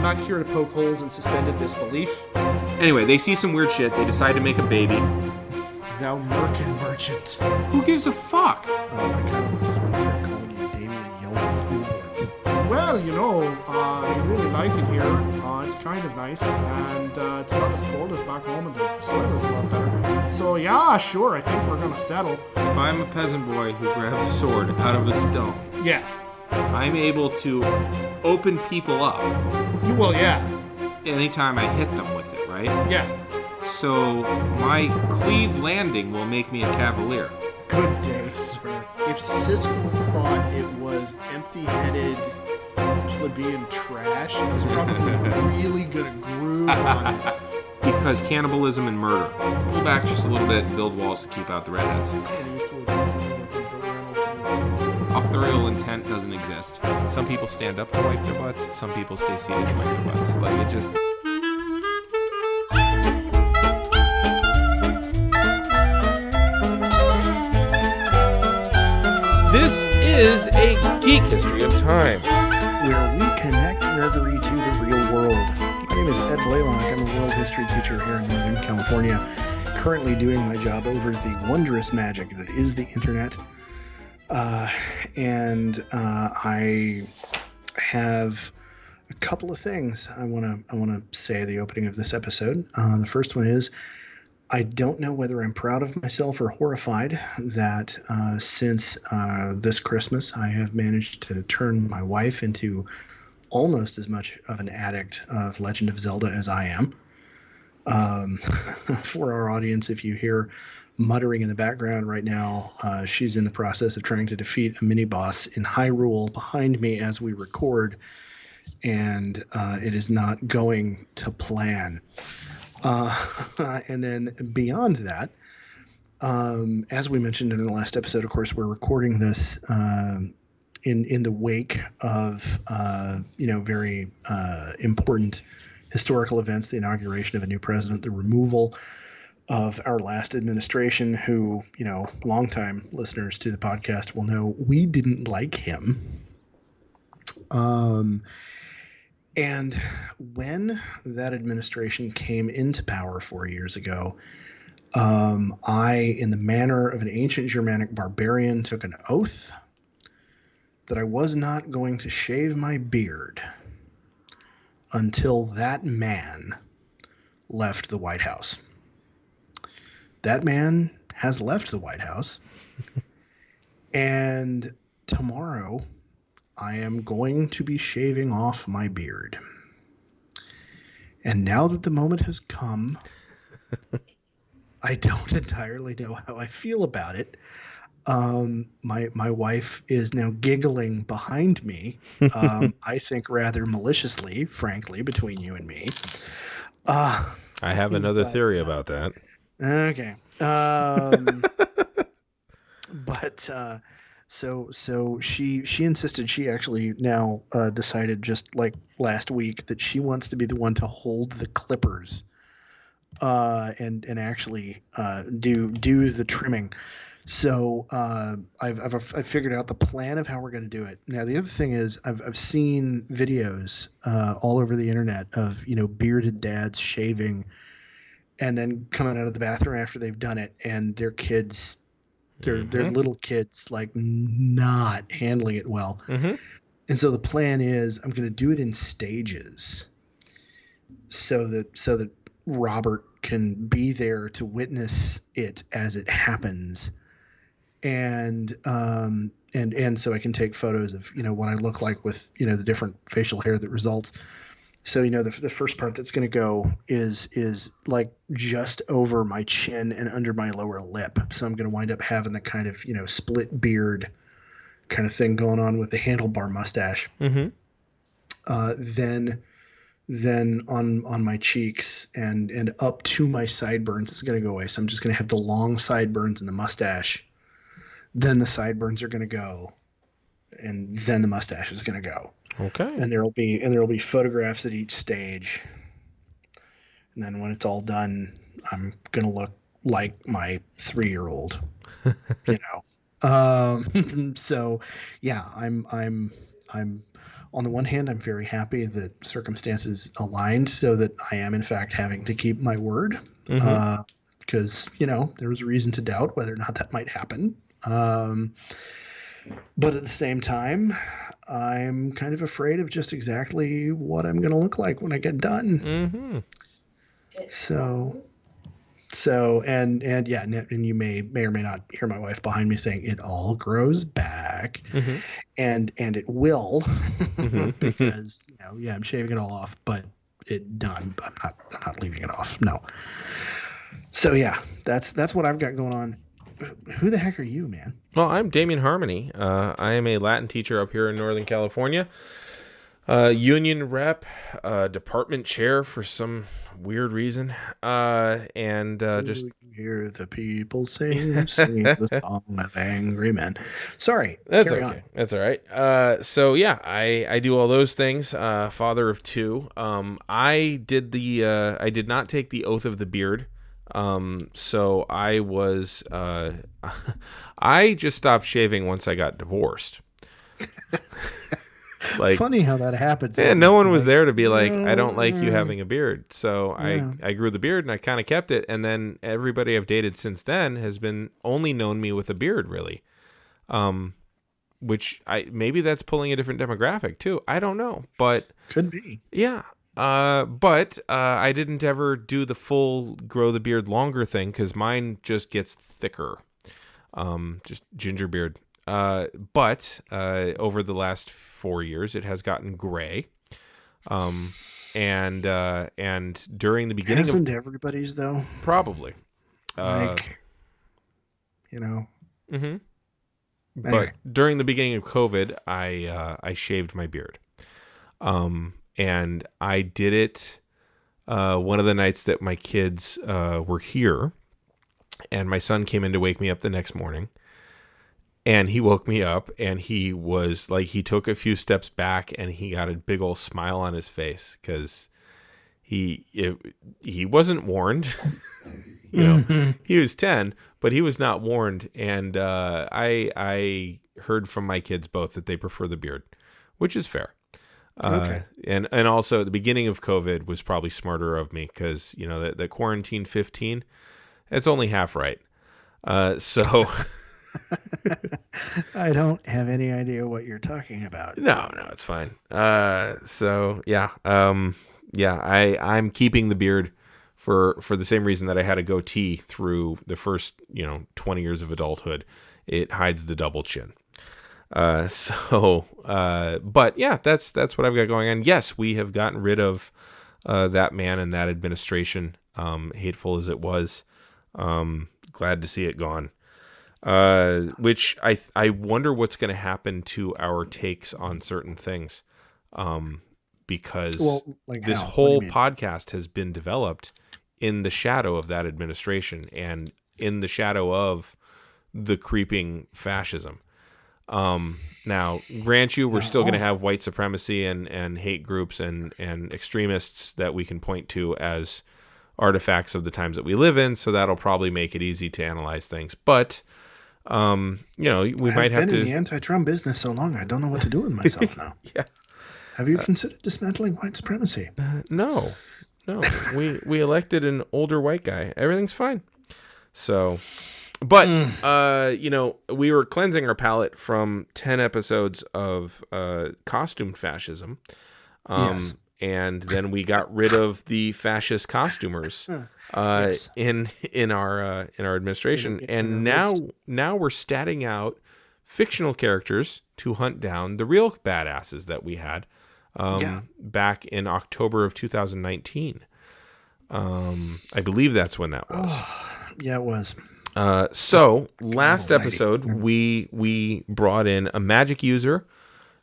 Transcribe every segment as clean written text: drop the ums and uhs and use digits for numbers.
I'm not here to poke holes in suspended disbelief. Anyway, they see some weird shit. They decide to make a baby. Thou merkin merchant. Who gives a fuck? Oh, I kind of just want to start calling you Damian Yells at School Boards. Well, we really like it here. It's kind of nice, and it's not as cold as back home, and the soil is a lot better. So, yeah, sure, I think we're gonna settle. If I'm a peasant boy who grabs a sword out of a stone, Yeah. I'm able to open people up Well, yeah. anytime I hit them with it, right? Yeah. So my cleave landing will make me a cavalier. Good day, sir. If Siskel thought it was empty-headed plebeian trash, he was probably really gonna groove on it. Because cannibalism and murder. Pull back just a little bit and build walls to keep out the redheads. Authorial intent doesn't exist. Some people stand up to wipe their butts. Some people stay seated to wipe their butts. Like, it just... This is a Geek History of Time, where we connect nerdery to the real world. My name is Ed Blaylock. I'm a world history teacher here in Northern California, currently doing my job over the wondrous magic that is the internet. And I have a couple of things I want to say at the opening of this episode. The first one is, I don't know whether I'm proud of myself or horrified that since this Christmas I have managed to turn my wife into almost as much of an addict of Legend of Zelda as I am. For our audience, if you hear muttering in the background right now, she's in the process of trying to defeat a mini-boss in Hyrule behind me as we record, and it is not going to plan. And then beyond that, as we mentioned in the last episode, of course, we're recording this in the wake of very important historical events, the inauguration of a new president, the removal of our last administration, who, longtime listeners to the podcast will know we didn't like him. And when that administration came into power 4 years ago, I, in the manner of an ancient Germanic barbarian, took an oath that I was not going to shave my beard until that man left the White House. That man has left the White House, and tomorrow I am going to be shaving off my beard. And now that the moment has come, I don't entirely know how I feel about it. My wife is now giggling behind me, I think rather maliciously, frankly, between you and me. I have another theory about that. Okay. So she insisted, she actually now decided just like last week that she wants to be the one to hold the clippers and actually do the trimming. So I've figured out the plan of how we're going to do it. Now the other thing is I've seen videos all over the internet of bearded dads shaving and then coming out of the bathroom after they've done it, and their kids. They're little kids, like, not handling it well. Mm-hmm. And so the plan is I'm going to do it in stages so that Robert can be there to witness it as it happens. And so I can take photos of, what I look like with, the different facial hair that results. So, the first part that's going to go is like just over my chin and under my lower lip. So I'm going to wind up having the kind of, split beard kind of thing going on with the handlebar mustache. Mm-hmm. Then on my cheeks and up to my sideburns, it's going to go away. So I'm just going to have the long sideburns and the mustache. Then the sideburns are going to go. And then the mustache is going to go. Okay. And there'll be photographs at each stage. And then when it's all done, I'm going to look like my 3-year-old. So yeah, I'm on the one hand, I'm very happy that circumstances aligned so that I am in fact having to keep my word. Mm-hmm. Because, there was a reason to doubt whether or not that might happen. But at the same time, I'm kind of afraid of just exactly what I'm going to look like when I get done. Mm-hmm. And you may or may not hear my wife behind me saying it all grows back, Mm-hmm. and it will, Mm-hmm. because I'm shaving it all off, but it done. I'm not leaving it off. No. So yeah, that's what I've got going on. Who the heck are you, man? Well, I'm Damian Harmony. I am a Latin teacher up here in Northern California. Union rep, department chair for some weird reason, and just hear the people sing the song of angry men. Sorry, that's carry okay. on. That's all right. So yeah, I do all those things. Father of two. I did not take the oath of the beard. So I was I just stopped shaving once I got divorced. Like, funny how that happens. yeah, isn't no it? one was there to be like, I don't like you Yeah. having a beard. So I grew the beard and I kind of kept it. And then everybody I've dated since then has been only known me with a beard, really. Which maybe that's pulling a different demographic too. I don't know, but Could be. yeah. But I didn't ever do the full grow the beard longer thing because mine just gets thicker. Just ginger beard. But over the last 4 years, it has gotten gray. And during the beginning Hasn't everybody's though? probably, Mm-hmm. But Anyway. during the beginning of COVID, I shaved my beard. And I did it one of the nights that my kids were here, and my son came in to wake me up the next morning. And he woke me up, and he was like, he took a few steps back, and he got a big old smile on his face because he wasn't warned. He was 10, but he was not warned. And I heard from my kids both that they prefer the beard, which is fair. Okay. And also the beginning of COVID was probably smarter of me because, the quarantine 15, it's only half right. So I don't have any idea what you're talking about. no, it's fine. So yeah. I'm keeping the beard for the same reason that I had a goatee through the first, 20 years of adulthood. It hides the double chin. But yeah, that's what I've got going on. Yes, we have gotten rid of that man and that administration, hateful as it was. Glad to see it gone. Which I wonder what's going to happen to our takes on certain things, because this whole podcast has been developed in the shadow of that administration and in the shadow of the creeping fascism. Now, grant you, we're still going to have white supremacy and hate groups and extremists that we can point to as artifacts of the times that we live in. So that'll probably make it easy to analyze things. But, we might have to. I've been in the anti-Trump business so long, I don't know what to do with myself now. Yeah. Have you considered dismantling white supremacy? No. We elected an older white guy. Everything's fine. So. But, we were cleansing our palate from 10 episodes of costume fascism. Yes. And then we got rid of the fascist costumers Yes. in our administration. And now we're statting out fictional characters to hunt down the real badasses that we had back in October of 2019. I believe that's when that was. Yeah, it was. So last episode we brought in a magic user,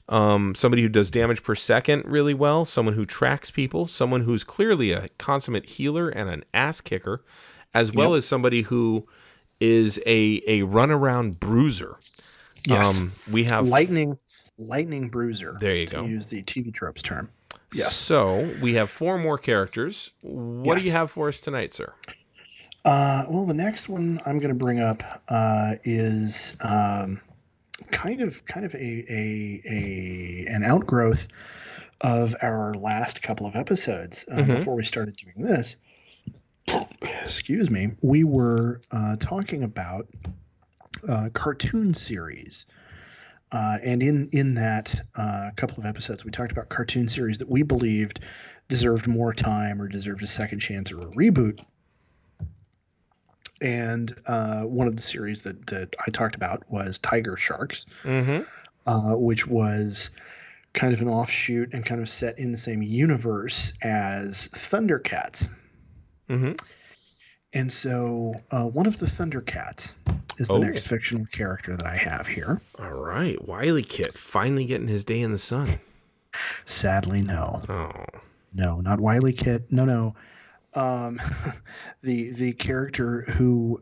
somebody who does damage per second really well, someone who tracks people, someone who's clearly a consummate healer and an ass kicker, as well as somebody who is a runaround bruiser. Yes. We have lightning bruiser. There you to go. Use the TV tropes term. Yes. So we have 4 more characters. What do you have for us tonight, sir? Well, the next one I'm going to bring up is kind of an outgrowth of our last couple of episodes. Before we started doing this, excuse me, we were talking about cartoon series. And in that couple of episodes, we talked about cartoon series that we believed deserved more time or deserved a second chance or a reboot. And one of the series that I talked about was Tiger Sharks, which was kind of an offshoot and kind of set in the same universe as Thundercats. And so one of the Thundercats is the next fictional character that I have here. All right. Wily Kit finally getting his day in the sun. Sadly, no. Oh. No, not Wily Kit. No. The character who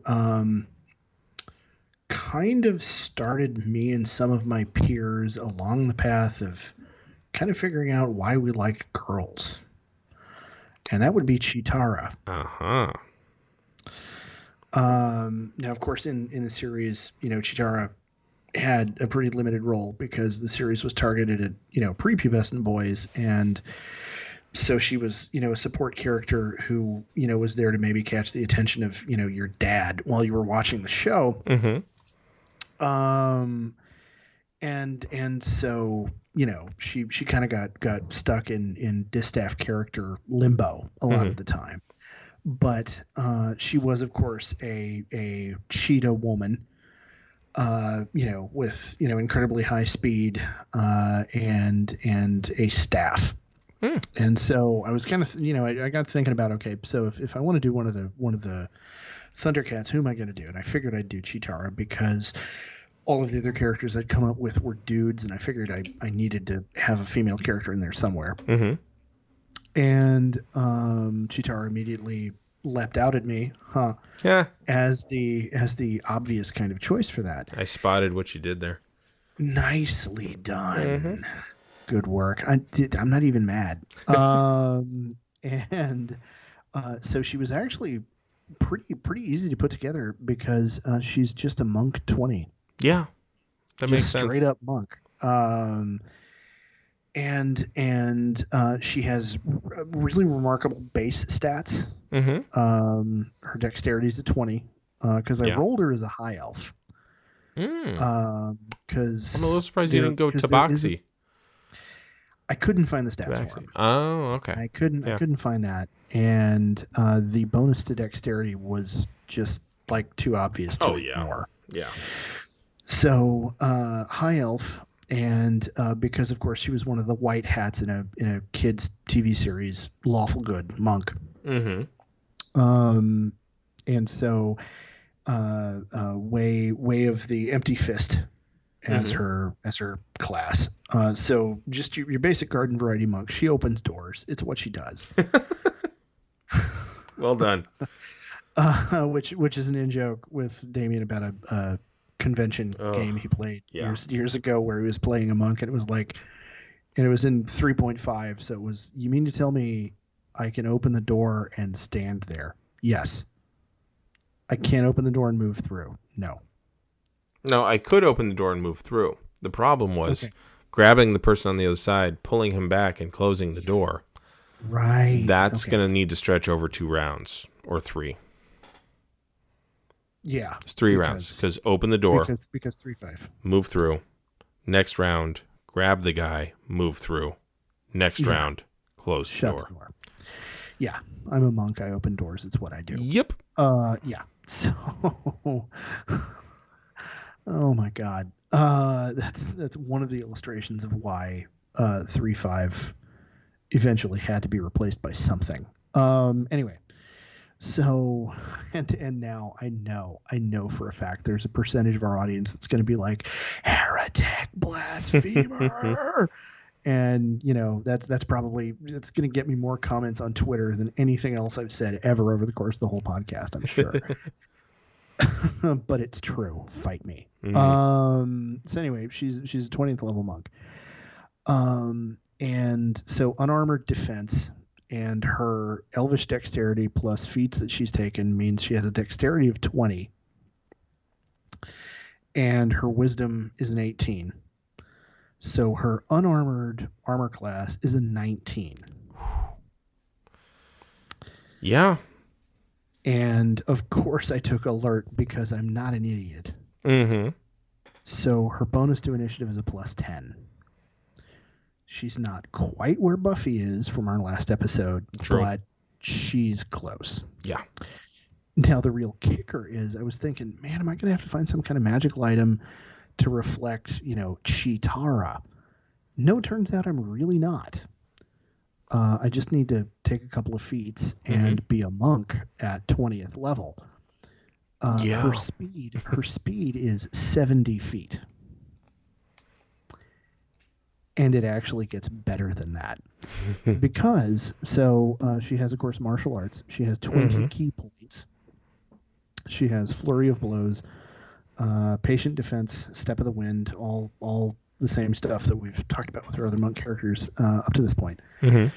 kind of started me and some of my peers along the path of kind of figuring out why we like girls. And that would be Cheetara. Uh-huh. Now, of course, in the series, Cheetara had a pretty limited role because the series was targeted at, prepubescent boys. And so she was, a support character who, was there to maybe catch the attention of, your dad while you were watching the show. And so, she kind of got stuck in distaff character limbo a lot of the time. But she was, of course, a cheetah woman, with incredibly high speed and a staff. And so I was kind of, I got thinking about, okay, so if I want to do one of the Thundercats, who am I going to do? And I figured I'd do Cheetara because all of the other characters I'd come up with were dudes, and I figured I needed to have a female character in there somewhere. And Cheetara immediately leapt out at me, as the obvious kind of choice for that. I spotted what you did there. Nicely done. Good work. I'm not even mad. And so she was actually pretty easy to put together because she's just a monk 20. Yeah, that makes sense. Straight up monk. And she has really remarkable base stats. Her dexterity is a 20 because I rolled her as a high elf. Because I'm a little surprised you didn't go Tabaxi. I couldn't find the stats for him. Oh, okay. I couldn't find that, and the bonus to dexterity was just like too obvious to ignore. Yeah. So high elf. And because, of course, she was one of the white hats in a kids' TV series, Lawful Good Monk. And so, way of the Empty Fist as her class. So just your basic garden variety monk. She opens doors. It's what she does. Well done. Which is an in joke with Damian about a convention game he played years ago where he was playing a monk, and it was like, and it was in 3.5, so it was, you mean to tell me I can open the door and stand there? Yes. I can't open the door and move through. No, I could open the door and move through. The problem was grabbing the person on the other side, pulling him back, and closing the door. Right. That's going to need to stretch over 2 rounds or 3. Yeah, it's 3 rounds because open the door because 3-5 move through. Next round, grab the guy, move through. Next round, close the door. Yeah, I'm a monk. I open doors. It's what I do. Yep. Yeah. So, oh my God, that's one of the illustrations of why 3-5 eventually had to be replaced by something. Anyway. So, and now I know for a fact there's a percentage of our audience that's going to be like, heretic, blasphemer. And, that's probably, it's going to get me more comments on Twitter than anything else I've said ever over the course of the whole podcast, I'm sure. But it's true. Fight me. So anyway, she's a 20th level monk. And so unarmored defense, and her elvish dexterity plus feats that she's taken means she has a dexterity of 20. and her wisdom is an 18. So her unarmored armor class is a 19. Yeah. And of course I took alert because I'm not an idiot. Mm-hmm. So her bonus to initiative is a plus 10. She's not quite where Buffy is from our last episode, True. but she's close. Yeah. Now the real kicker is I was thinking, man, am I going to have to find some kind of magical item to reflect, Chitara? No, it turns out I'm really not. I just need to take a couple of feats and be a monk at 20th level. Her speed is 70 feet. And it actually gets better than that. Because, she has, of course, martial arts. She has 20 key points. She has Flurry of Blows, Patient Defense, Step of the Wind, all the same stuff that we've talked about with her other monk characters up to this point. Mm-hmm.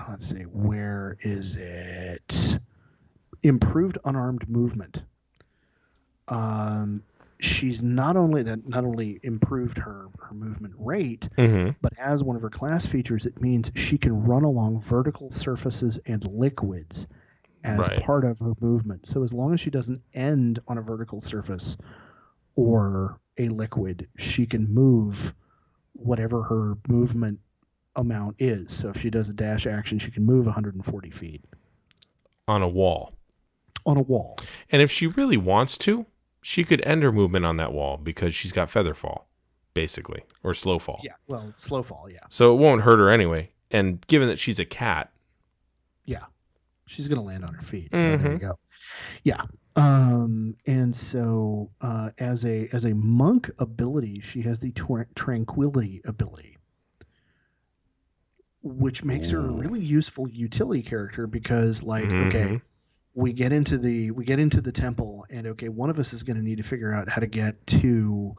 Let's see, where is it? Improved unarmed movement. She's not only improved her movement rate, but as one of her class features, it means she can run along vertical surfaces and liquids as part of her movement. So as long as she doesn't end on a vertical surface or a liquid, she can move whatever her movement amount is. So if she does a dash action, she can move 140 feet. On a wall. On a wall. And if she really wants to, she could end her movement on that wall because she's got feather fall, basically, or slow fall. Yeah, well, slow fall, yeah. So it won't hurt her anyway. And given that she's a cat. Yeah, she's going to land on her feet. So there you go. Yeah. And so as a monk ability, she has the tranquility ability, which makes her a really useful utility character because, okay, we get into the temple, and okay, one of us is going to need to figure out how to get to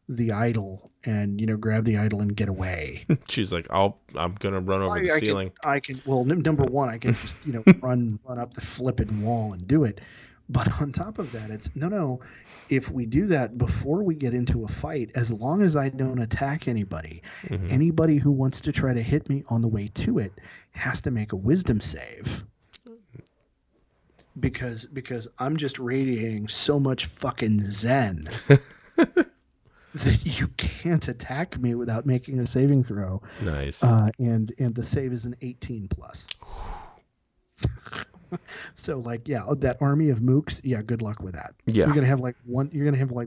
the idol and grab the idol and get away. She's like, I'm gonna run over the ceiling. I can. Well, number one, I can just run up the flipping wall and do it. But on top of that, it's no. If we do that before we get into a fight, as long as I don't attack anybody, anybody who wants to try to hit me on the way to it has to make a wisdom save. Because I'm just radiating so much fucking zen that you can't attack me without making a saving throw. Nice. And the save is an 18 plus. So that army of mooks, good luck with that. Yeah. You're gonna have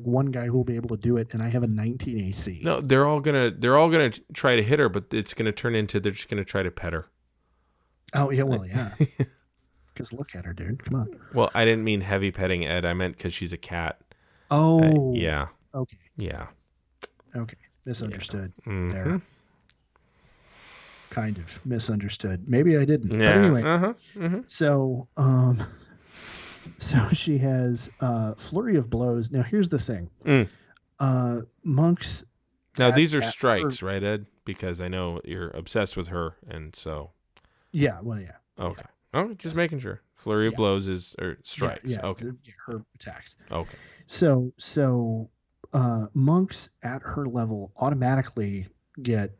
one guy who will be able to do it, and I have a 19 AC. No, they're all gonna try to hit her, but it's gonna turn into they're just gonna try to pet her. Oh yeah, well yeah. Just look at her, dude. Come on. Well, I didn't mean heavy petting, Ed. I meant because she's a cat. Oh. Yeah. Okay. Yeah. Okay. Misunderstood. Yeah. There. Kind of misunderstood. Maybe I didn't. Yeah. But anyway. So, so she has Flurry of Blows. Now, here's the thing. Monks. Now, these are strikes, right, Ed? Because I know you're obsessed with her, and so. Yeah. Well, yeah. Okay. Oh, just making sure. Flurry of blows or strikes. Yeah, okay. Her attacks. Okay. So monks at her level automatically get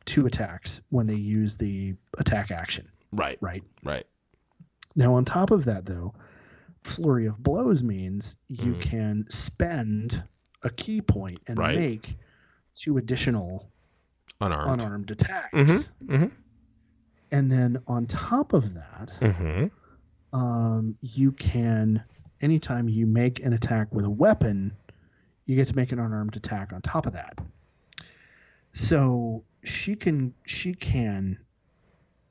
2 attacks when they use the attack action. Right. Now, on top of that, though, Flurry of Blows means you can spend a key point and make 2 additional unarmed attacks. And then on top of that, you can, anytime you make an attack with a weapon, you get to make an unarmed attack on top of that. So she can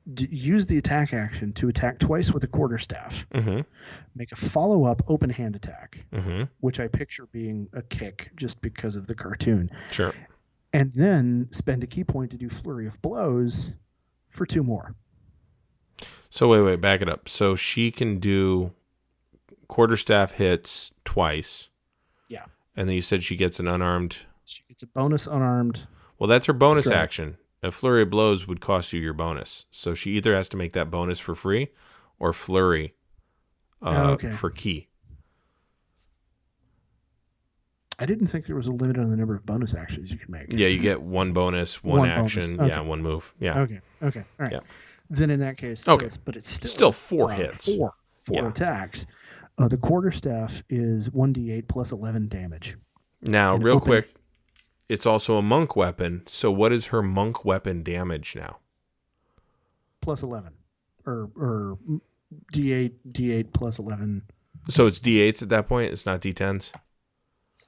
use the attack action to attack twice with a quarterstaff, make a follow-up open hand attack, which I picture being a kick just because of the cartoon. Sure. And then spend a key point to do Flurry of Blows for 2 more. So wait, back it up. So she can do quarterstaff hits twice. Yeah. And then you said she gets an unarmed. She gets a bonus unarmed. Well, that's her bonus strike. action. A Flurry of Blows would cost you your bonus. So she either has to make that bonus for free or Flurry for key. I didn't think there was a limit on the number of bonus actions you could make. Yeah, you get one bonus, one bonus. action, Okay. yeah, one move. Yeah. Okay. All right. Yeah. Then in that case, Okay. but it's Still 4 hits. Four Yeah. attacks. The quarterstaff is 1d8 plus 11 damage. Now, And real open- quick, it's also a monk weapon. So what is her monk weapon damage now? Plus 11. Or d8 plus 11. So it's D8s at that point. It's not D10s.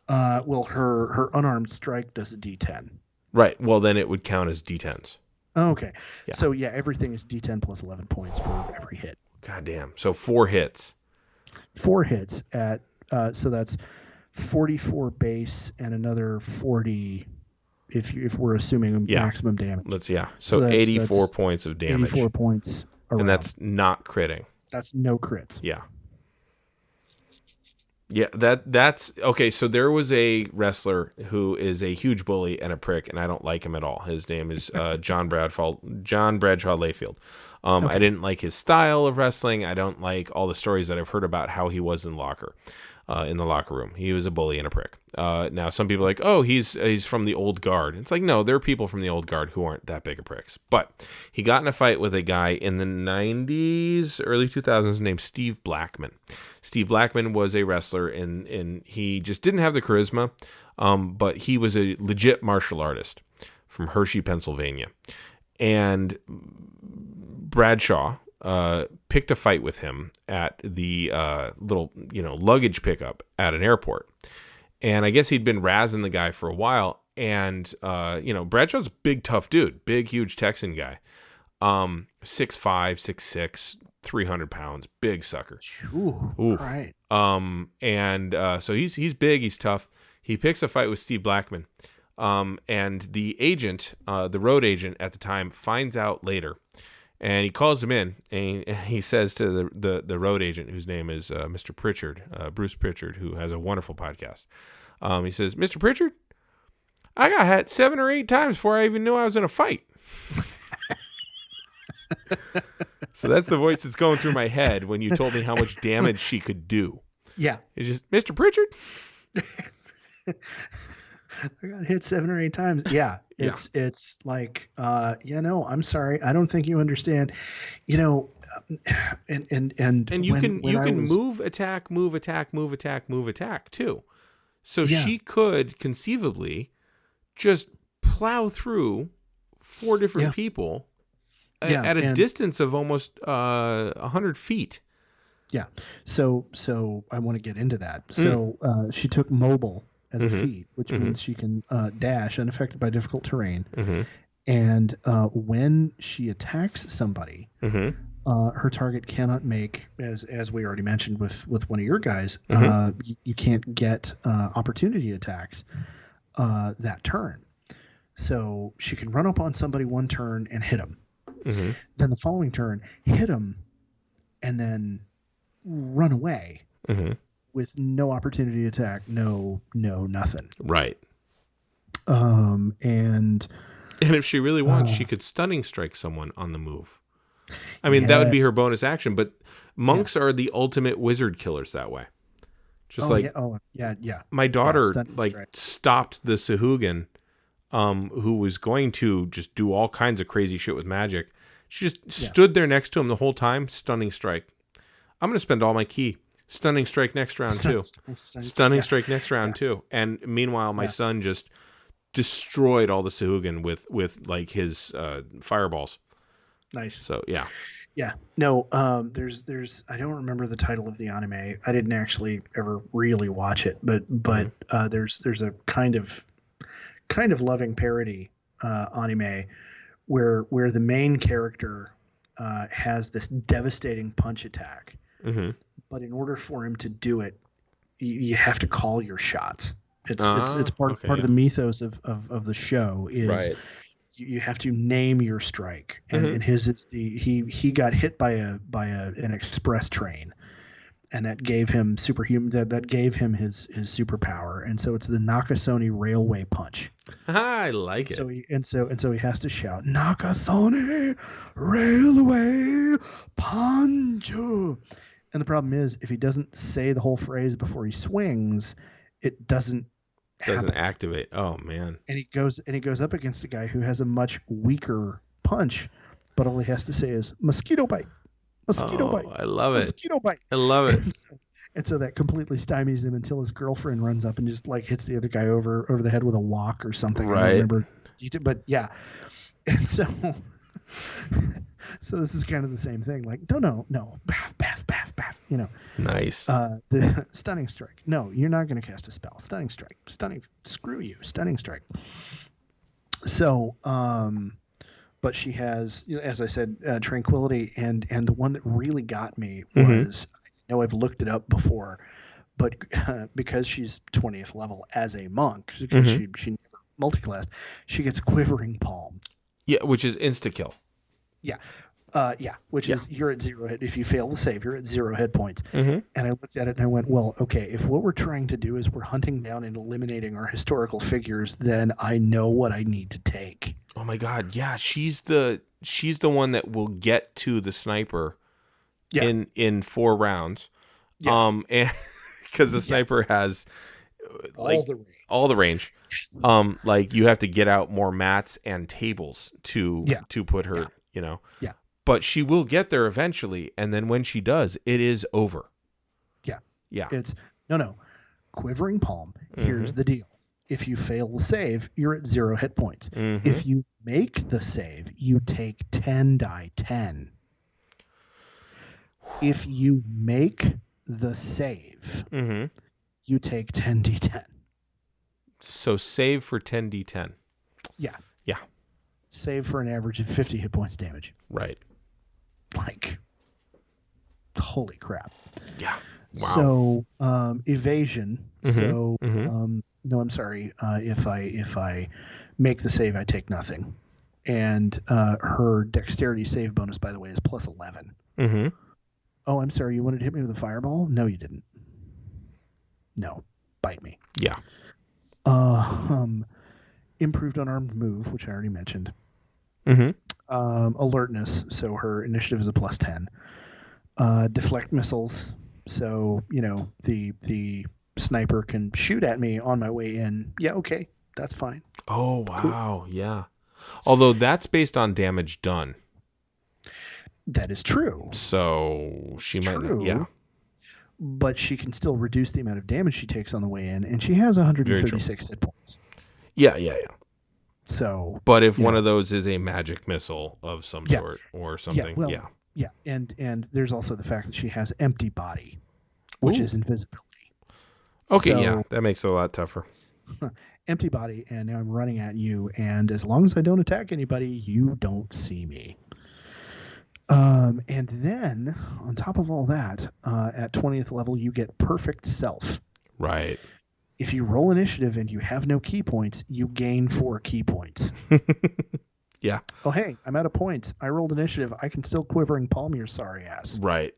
Well, her unarmed strike does a d10. Right. Well, then it would count as D10s. Oh, okay. Yeah. So yeah, everything is d10 plus 11 points for every hit. God damn. So 4 hits. 4 hits at so that's 44 base and another 40 if we're assuming maximum damage. So that's 84 points of damage. 84 points around. And that's not critting. That's no crits. Yeah. Yeah, that's okay. So there was a wrestler who is a huge bully and a prick, and I don't like him at all. His name is John Bradshaw Layfield. Okay. I didn't like his style of wrestling. I don't like all the stories that I've heard about how he was in the locker room. He was a bully and a prick. Now some people are like, oh, he's from the old guard. It's like, no, there are people from the old guard who aren't that big of pricks. But he got in a fight with a guy in the 90s, early 2000s named Steve Blackman. Steve Blackman was a wrestler, and he just didn't have the charisma, but he was a legit martial artist from Hershey, Pennsylvania. And Bradshaw picked a fight with him at the little luggage pickup at an airport. And I guess he'd been razzing the guy for a while. And, Bradshaw's a big, tough dude, big, huge Texan guy. 6'5", 6'6", 300 pounds, big sucker. Ooh. Right. So he's big, he's tough. He picks a fight with Steve Blackman. And the agent, the road agent at the time, finds out later. And he calls him in, and he says to the road agent, whose name is Mr. Pritchard, Bruce Pritchard, who has a wonderful podcast. He says, Mr. Pritchard, I got hit 7 or 8 times before I even knew I was in a fight. So that's the voice that's going through my head when you told me how much damage she could do. Yeah. It's just, Mr. Pritchard? I got hit 7 or 8 times. Yeah. It's like, I'm sorry. I don't think you understand, and you can move, attack too. So she could conceivably just plow through 4 different people at a distance of almost 100 feet. Yeah. So I want to get into that. So she took mobile as a feat, which means she can dash unaffected by difficult terrain. And when she attacks somebody, her target cannot make, as we already mentioned with one of your guys, you can't get opportunity attacks that turn. So she can run up on somebody one turn and hit them. Then the following turn, hit them, and then run away. With no opportunity attack, no nothing. Right. And if she really wants, she could stunning strike someone on the move. I mean, that would be her bonus action, but monks are the ultimate wizard killers that way. Just my daughter stopped the Sahuagin, who was going to just do all kinds of crazy shit with magic. She just stood there next to him the whole time, stunning strike. I'm going to spend all my ki. Stunning strike next round too. Stunning strike next round too. And meanwhile, my son just destroyed all the Sahuagin with like his fireballs. Nice. So yeah. Yeah. No. There's I don't remember the title of the anime. I didn't actually ever really watch it, but there's a kind of loving parody anime where the main character has this devastating punch attack. But in order for him to do it, you have to call your shots. It's part of the mythos of the show is you have to name your strike. And his is he got hit by an express train, and that gave him that gave him his superpower. And so it's the Nakasone Railway Punch. I like it. So he has to shout Nakasone Railway Punch. And the problem is, if he doesn't say the whole phrase before he swings, it doesn't Doesn't happen. activate. Oh man. And he goes up against a guy who has a much weaker punch, but all he has to say is mosquito bite, mosquito bite, Oh, I love it. mosquito bite. I love it. And so that completely stymies him until his girlfriend runs up and just like hits the other guy over the head with a wok or something. I don't Right. remember, but yeah. And so so this is kind of the same thing. Like, no, baff, baff, baff, baff. You know, Nice. the stunning strike. No, you're not going to cast a spell. Stunning strike. Stunning. Screw you. Stunning strike. So, but she has, you know, as I said, tranquility, and the one that really got me was, I know I've looked it up before, but because she's 20th level as a monk, because she never multiclassed, she gets quivering palm. Yeah, which is insta kill. Yeah. Which is you're at 0 hit. If you fail the save, you're at 0 hit points. Mm-hmm. And I looked at it and I went, well, okay, if what we're trying to do is we're hunting down and eliminating our historical figures, then I know what I need to take. Oh my god, yeah, she's the one that will get to the sniper in 4 rounds. Yeah. And because the sniper has like all the range. Like you have to get out more mats and tables to put her, you know. Yeah. But she will get there eventually, and then when she does, it is over. Yeah. Yeah. It's no. Quivering palm. Here's the deal. If you fail the save, you're at 0 hit points. If you make the save, you take 10 die 10. If you make the save, you take 10 d10. So save for 10d10. Yeah. Yeah. Save for an average of 50 hit points damage. Right. Like, holy crap. Yeah. Wow. So, evasion. So, no, I'm sorry. If I make the save, I take nothing. And her dexterity save bonus, by the way, is plus 11. Oh, I'm sorry. You wanted to hit me with a fireball? No, you didn't. No. Bite me. Yeah. Improved unarmed move, which I already mentioned. Alertness, so her initiative is a plus 10. Deflect missiles, so you know the sniper can shoot at me on my way in. Yeah, okay, that's fine. Oh wow, cool. Yeah. Although that's based on damage done. That is true. So she might not, yeah. But she can still reduce the amount of damage she takes on the way in, and she has 136 hit points. Yeah. So, but if one of those is a magic missile of some sort or something, yeah, and there's also the fact that she has empty body, which is invisibility. Okay, so, yeah, that makes it a lot tougher. Empty body, and now I'm running at you, and as long as I don't attack anybody, you don't see me. And then on top of all that, at 20th level, you get perfect self. Right. If you roll initiative and you have no key points, you gain 4 key points. Yeah. Oh, hey, I'm out of points. I rolled initiative. I can still quivering palm your sorry ass. Right.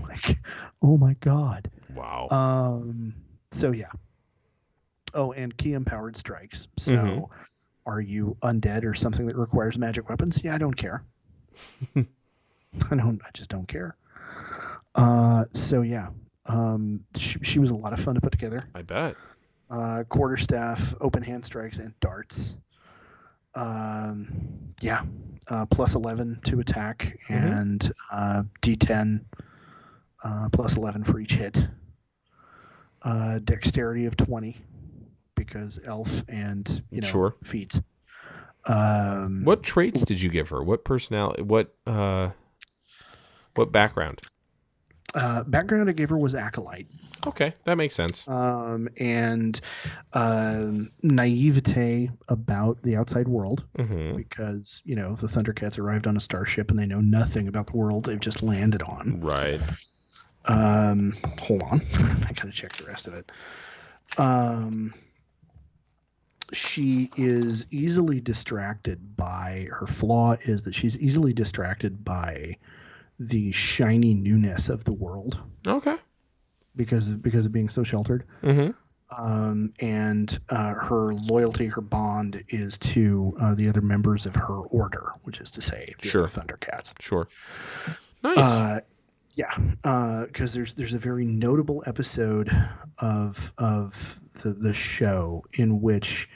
Like, oh my God. Wow. So yeah. Oh, and key empowered strikes. So are you undead or something that requires magic weapons? Yeah, I don't care. I just don't care. So yeah. She was a lot of fun to put together. I bet. Quarterstaff, open hand strikes, and darts. Plus 11 to attack, and D10 plus 11 for each hit. Dexterity of 20 because elf and feats. What traits did you give her? What personality? What background? Background I gave her was acolyte. Okay, that makes sense. And naivete about the outside world, because the Thundercats arrived on a starship and they know nothing about the world they've just landed on. Right. Hold on, I gotta check the rest of it. She is easily distracted by her flaw is that she's easily distracted by the shiny newness of the world. Okay. Because of being so sheltered. And her loyalty, her bond is to the other members of her order, which is to say the other Thundercats. Sure. Nice. Yeah, because there's a very notable episode of the show in which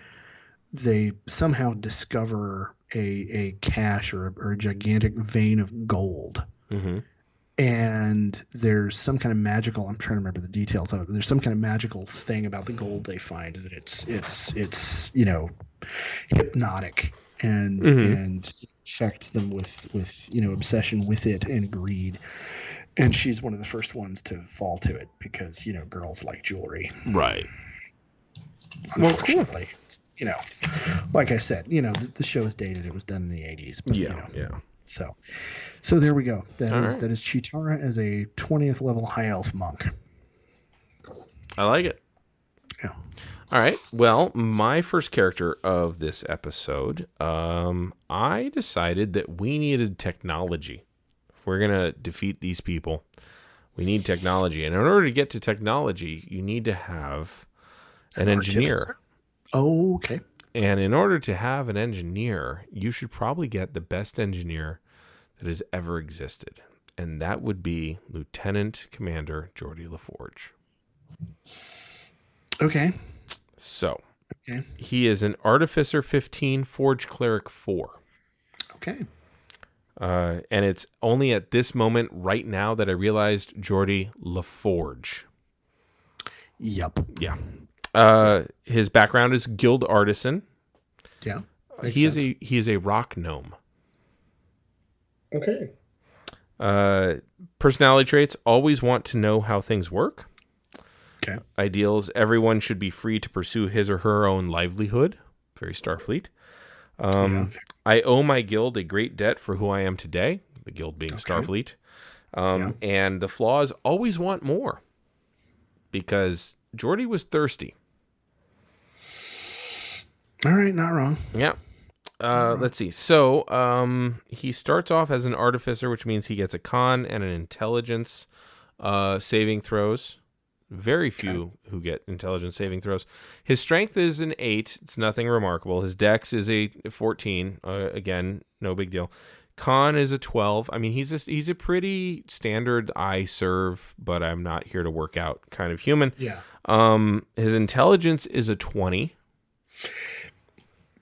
they somehow discover a cache or a gigantic vein of gold. Mm-hmm. And there's some kind of magical, I'm trying to remember the details of it, but there's some kind of magical thing about the gold they find that it's hypnotic Mm-hmm. and affects them with obsession with it and greed. And she's one of the first ones to fall to it because girls like jewelry. Right. Well, cool. Unfortunately, like I said, the show is dated. It was done in the 80s, but Yeah. Yeah. So there we go. All right. That is Chitara as a 20th level high elf monk. I like it. Yeah. All right. Well, my first character of this episode, I decided that we needed technology. If we're going to defeat these people, we need technology. And in order to get to technology, you need to have an engineer. Artificer? Oh, okay. And in order to have an engineer, you should probably get the best engineer that has ever existed. And that would be Lieutenant Commander Geordie LaForge. Okay. So, Okay. he is an Artificer 15, Forge Cleric 4. Okay. And it's only at this moment right now that I realized Geordie LaForge. Yep. Yeah. His background is Guild Artisan. Yeah. He is a rock gnome. Okay. Personality traits: always want to know how things work. Okay. Ideals: everyone should be free to pursue his or her own livelihood. Very Starfleet. I owe my guild a great debt for who I am today. The guild being Starfleet. And the flaws: always want more. Because Geordie was thirsty. All right, not wrong. Yeah. Let's see. So, he starts off as an artificer, which means he gets a con and an intelligence saving throws. Very few who get intelligence saving throws. His strength is an 8. It's nothing remarkable. His dex is a 14. Again, no big deal. Con is a 12. I mean, he's a pretty standard I serve, but I'm not here to work out kind of human. Yeah. His intelligence is a 20.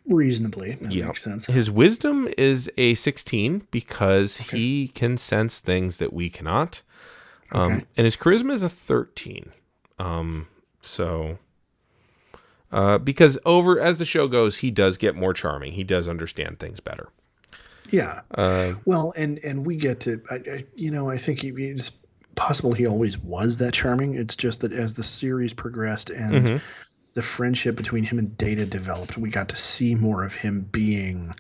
Reasonably. That makes sense. His wisdom is a 16 because he can sense things that we cannot. And his charisma is a 13. Because as the show goes, he does get more charming. He does understand things better. Yeah. Well, and we get to, I think it's possible he always was that charming. It's just that as the series progressed and the friendship between him and Data developed, we got to see more of him being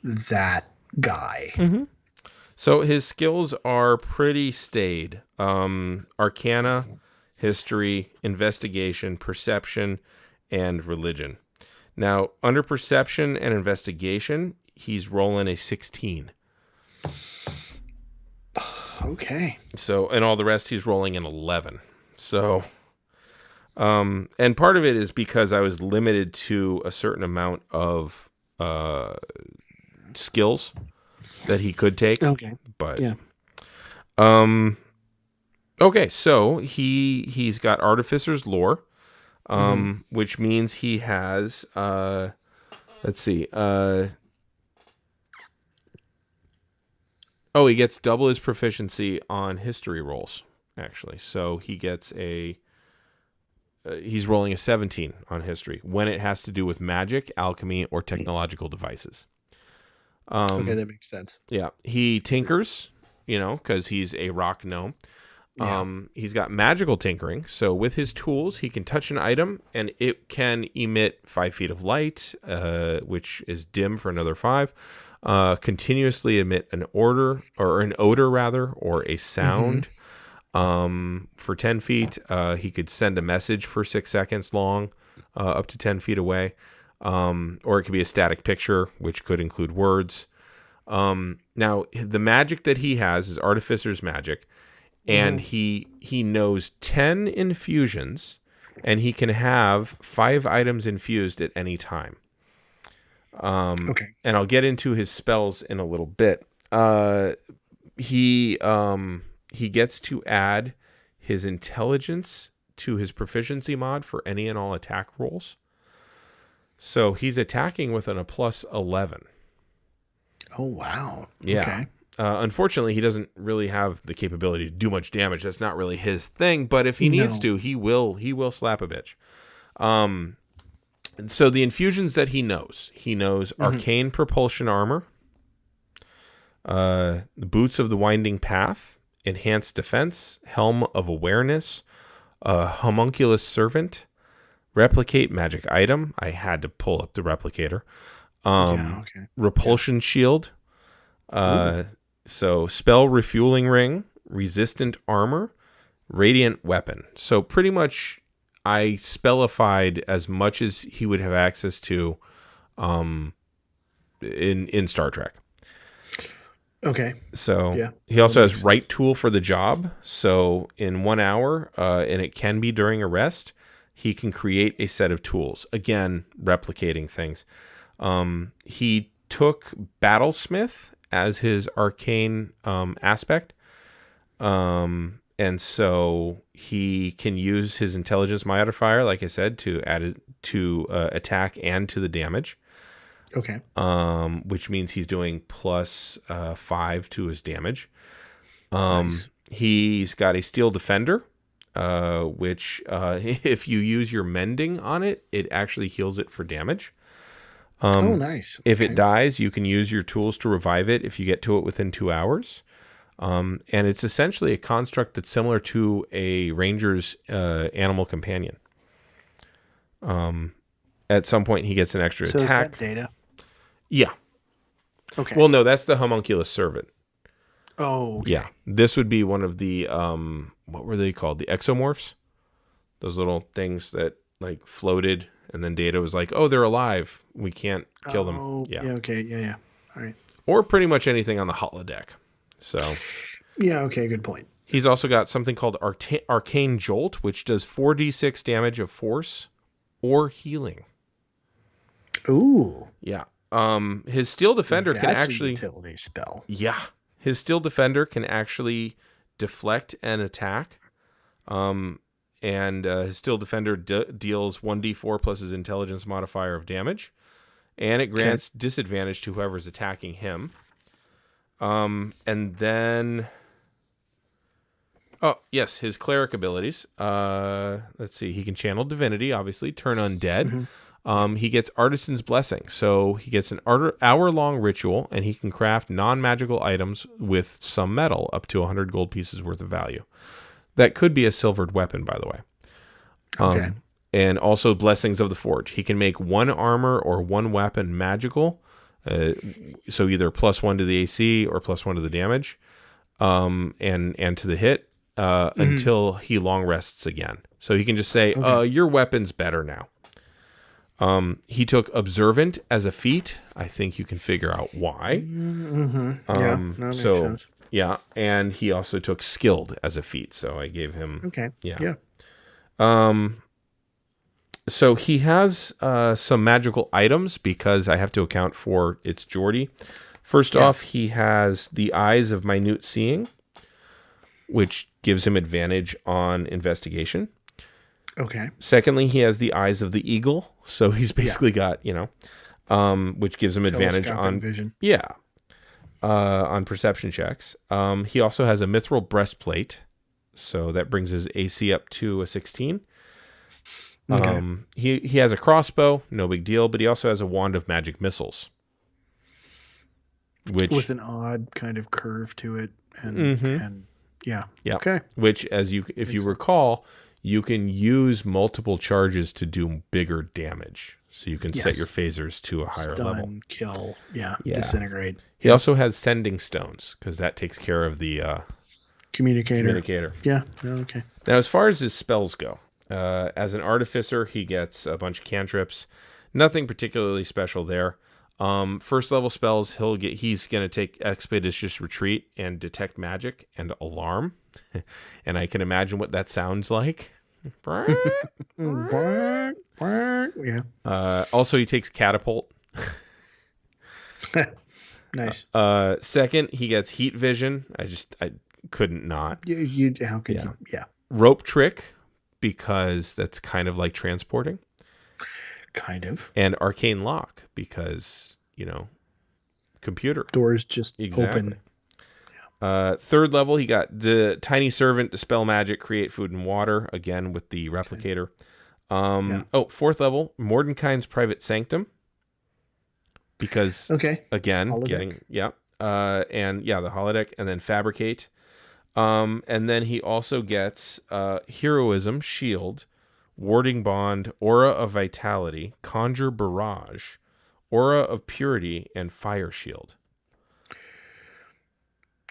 that guy. So his skills are pretty staid. Arcana, history, investigation, perception, and religion. Now, under perception and investigation, he's rolling a 16. Okay. So, and all the rest, he's rolling an 11. So, and part of it is because I was limited to a certain amount of skills that he could take. Okay. But yeah. Okay, so he's got Artificer's lore, which means he has let's see. He gets double his proficiency on history rolls, actually. So he gets he's rolling a 17 on history when it has to do with magic, alchemy, or technological devices. Okay, that makes sense. Yeah, he tinkers, because he's a rock gnome. He's got magical tinkering, so with his tools, he can touch an item, and it can emit 5 feet of light, which is dim for another 5. Continuously emit an odor, or a sound. For 10 feet, he could send a message for 6 seconds long, up to 10 feet away. Or it could be a static picture, which could include words. Now, the magic that he has is Artificer's magic, and he knows 10 infusions, and he can have 5 items infused at any time. And I'll get into his spells in a little bit. He he gets to add his intelligence to his proficiency mod for any and all attack rolls. So he's attacking with a plus 11. Oh, wow. Yeah. Okay. Unfortunately, he doesn't really have the capability to do much damage. That's not really his thing. But if he needs to, he will slap a bitch. So the infusions that he knows Arcane Propulsion Armor, the Boots of the Winding Path, Enhanced Defense, Helm of Awareness, Homunculus Servant, Replicate Magic Item. I had to pull up the Replicator. Repulsion Shield. So Spell Refueling Ring, Resistant Armor, Radiant Weapon. So pretty much I spellified as much as he would have access to in Star Trek. Okay. So he also has Right Tool for the Job. So in 1 hour, and it can be during a rest, he can create a set of tools. Again, replicating things. He took Battlesmith as his arcane aspect. And so he can use his intelligence modifier, like I said, to add it to attack and to the damage. Okay. Which means he's doing plus 5 to his damage. Nice. He's got a Steel Defender, which if you use your mending on it, it actually heals it for damage. Nice. If it dies, you can use your tools to revive it if you get to it within 2 hours. And it's essentially a construct that's similar to a ranger's animal companion. At some point, he gets an extra attack. Is that Data? Yeah. Okay. Well, no, that's the Homunculus Servant. Oh, okay. Yeah. This would be one of the, what were they called? The exomorphs? Those little things that like floated, and then Data was like, oh, they're alive. We can't kill them. Yeah. Okay. Yeah. All right. Or pretty much anything on the holodeck. So. Yeah. Okay. Good point. He's also got something called Arcane Jolt, which does 4d6 damage of force or healing. Ooh. Yeah. His Steel Defender can actually... That's a utility spell. Yeah. His Steel Defender can actually deflect an attack. And his Steel Defender deals 1d4 plus his intelligence modifier of damage. And it grants disadvantage to whoever's attacking him. And then... Oh, yes, his cleric abilities. Let's see. He can channel divinity, obviously, turn undead. He gets Artisan's Blessing. So he gets an hour-long ritual, and he can craft non-magical items with some metal, up to 100 gold pieces worth of value. That could be a silvered weapon, by the way. Okay. And also Blessings of the Forge. He can make one armor or one weapon magical. So either +1 to the AC or +1 to the damage. And to the hit. Until he long rests again. So he can just say, your weapon's better now. He took Observant as a feat. I think you can figure out why. That makes sense. Yeah, and he also took Skilled as a feat. So I gave him... Okay. Yeah. So he has some magical items because I have to account for its Geordie. First off, he has the Eyes of Minute Seeing, which gives him advantage on investigation. Okay. Secondly, he has the Eyes of the Eagle, so he's basically got, which gives him advantage on vision. Yeah, on perception checks. He also has a Mithril Breastplate, so that brings his AC up to a 16. Okay. He has a crossbow, no big deal, but he also has a Wand of Magic Missiles, which with an odd kind of curve to it, and yeah. Okay. Which, if you recall, you can use multiple charges to do bigger damage. So you can set your phasers to a higher level. Kill. Yeah. Disintegrate. He also has Sending Stones, because that takes care of the communicator. Yeah. Okay. Now, as far as his spells go, as an artificer, he gets a bunch of cantrips. Nothing particularly special there. First level spells, he's going to take Expeditious Retreat and Detect Magic and Alarm. And I can imagine what that sounds like. Yeah. Also, he takes Catapult. Nice. Second, he gets heat vision. I couldn't not. How could Yeah. you? Yeah. Rope trick, because that's kind of like transporting. Kind of. And arcane lock, because, computer. Doors just Exactly. open. Third level, he got the tiny servant, dispel magic, create food and water, again with the replicator. Fourth level, Mordenkainen's private sanctum, because again, holodeck. the holodeck, and then fabricate. And then he also gets heroism, shield, warding bond, aura of vitality, conjure barrage, aura of purity, and fire shield.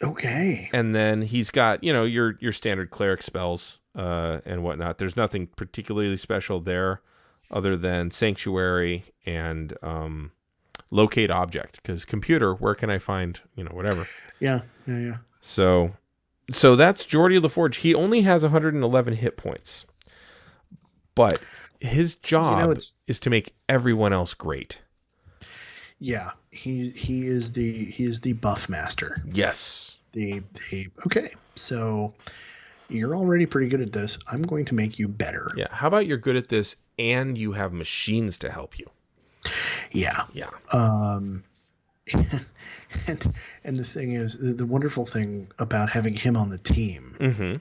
Okay. And then he's got, your standard cleric spells and whatnot. There's nothing particularly special there other than sanctuary and locate object, because computer, where can I find, whatever. Yeah. So that's Geordie LaForge. He only has 111 hit points, but his job is to make everyone else great. Yeah, he is the buff master. Yes. Okay, so you're already pretty good at this. I'm going to make you better. Yeah. How about you're good at this and you have machines to help you? Yeah. Yeah. And the thing is, the wonderful thing about having him on the team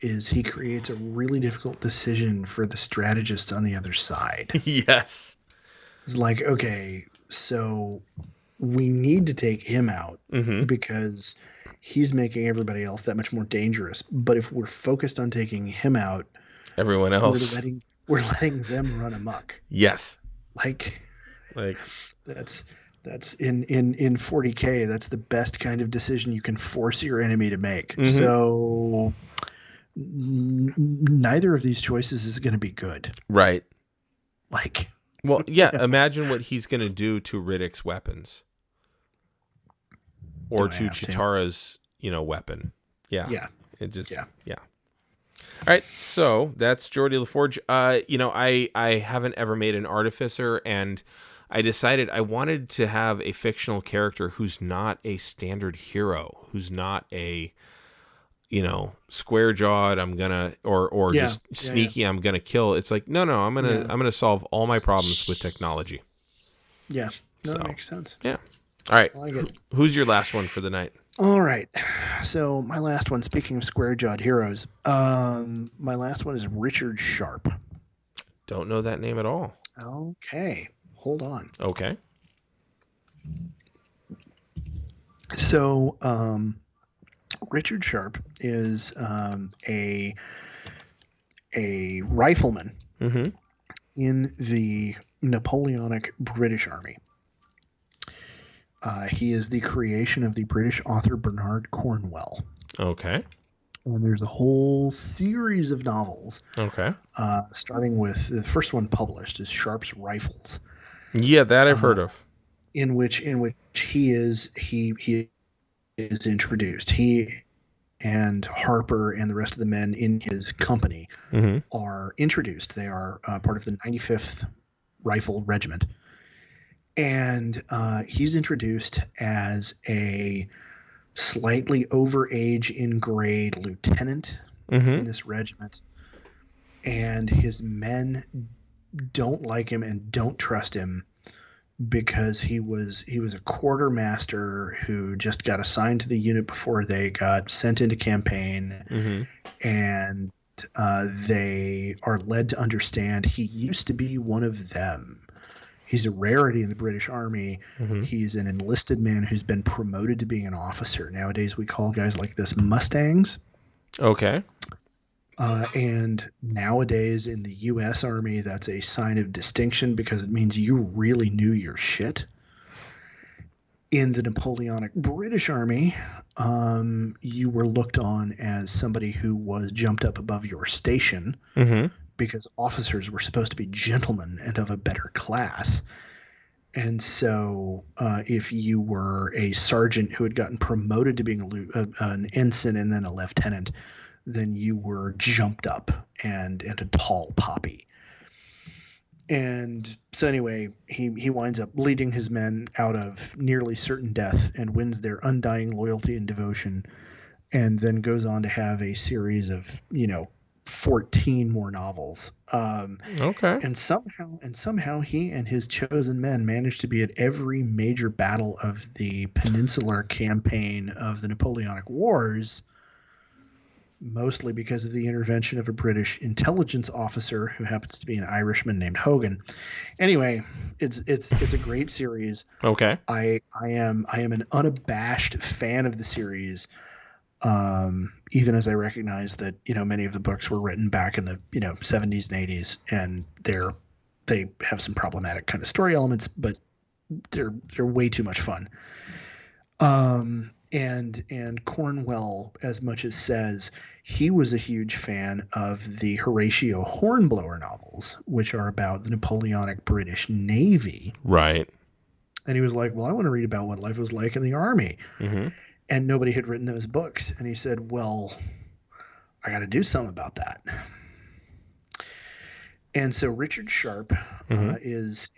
is he creates a really difficult decision for the strategist on the other side. Yes. It's like, okay, so we need to take him out because he's making everybody else that much more dangerous. But if we're focused on taking him out, everyone else, we're letting them run amok. Yes. Like that's in 40K, that's the best kind of decision you can force your enemy to make. So neither of these choices is going to be good. Right. Well, imagine what he's going to do to Riddick's weapons. Or to Chitara's, weapon. Yeah. Yeah. It just, yeah. All right, so that's Geordie LaForge. I haven't ever made an artificer, and I decided I wanted to have a fictional character who's not a standard hero, who's not a, square-jawed, I'm gonna, or just sneaky, I'm gonna kill. It's like, no, I'm gonna solve all my problems with technology. Yeah, that makes sense. Yeah. All right, I like it. Who's your last one for the night? All right. So my last one, speaking of square-jawed heroes, my last one is Richard Sharp. Don't know that name at all. Okay. Hold on. Okay. So Richard Sharp is a rifleman in the Napoleonic British Army. He is the creation of the British author Bernard Cornwell. Okay. And there's a whole series of novels. Okay. Starting with the first one published is Sharp's Rifles. Yeah, that I've heard of. In which he is introduced. He and Harper and the rest of the men in his company are introduced. They are part of the 95th Rifle Regiment. And he's introduced as a slightly overage in grade lieutenant in this regiment. And his men don't like him and don't trust him because he was a quartermaster who just got assigned to the unit before they got sent into campaign. And they are led to understand he used to be one of them. He's a rarity in the British Army. He's an enlisted man who's been promoted to being an officer. Nowadays, we call guys like this Mustangs. Okay. And nowadays in the U.S. Army, that's a sign of distinction because it means you really knew your shit. In the Napoleonic British Army, you were looked on as somebody who was jumped up above your station. Because officers were supposed to be gentlemen and of a better class. And so if you were a sergeant who had gotten promoted to being an ensign and then a lieutenant, then you were jumped up and a tall poppy. And so anyway, he winds up leading his men out of nearly certain death and wins their undying loyalty and devotion, and then goes on to have a series of 14 more novels. Okay. And somehow he and his chosen men managed to be at every major battle of the peninsular campaign of the Napoleonic Wars, mostly because of the intervention of a British intelligence officer who happens to be an Irishman named Hogan. Anyway, it's a great series. Okay. I am an unabashed fan of the series. Even as I recognize that many of the books were written back in the 70s and 80s, and they have some problematic kind of story elements, but they're way too much fun. And Cornwell, as much as says he was a huge fan of the Horatio Hornblower novels, which are about the Napoleonic British Navy. Right. And he was like, well, I want to read about what life was like in the Army. Mm-hmm. And nobody had written those books. And he said, well, I got to do something about that. And so Richard Sharp is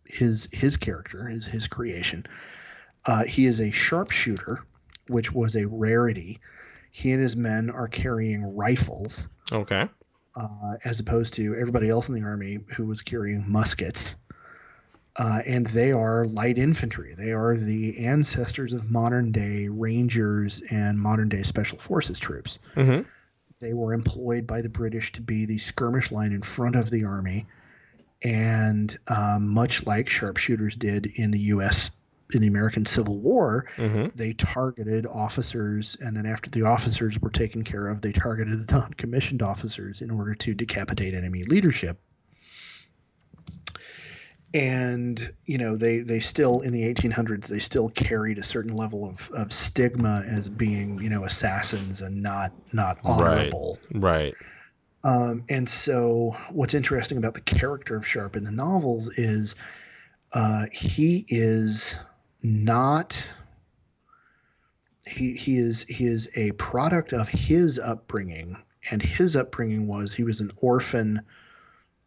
his character, is his creation. He is a sharpshooter, which was a rarity. He and his men are carrying rifles. Okay. As opposed to everybody else in the army who was carrying muskets. And they are light infantry. They are the ancestors of modern day Rangers and modern day Special Forces troops. Mm-hmm. They were employed by the British to be the skirmish line in front of the army. And much like sharpshooters did in the U.S., in the American Civil War, they targeted officers. And then after the officers were taken care of, they targeted the non-commissioned officers in order to decapitate enemy leadership. And, they still, in the 1800s, they still carried a certain level of stigma as being, assassins and not honorable. Right. And so what's interesting about the character of Sharp in the novels is he is not – he is a product of his upbringing, and his upbringing was he was an orphan –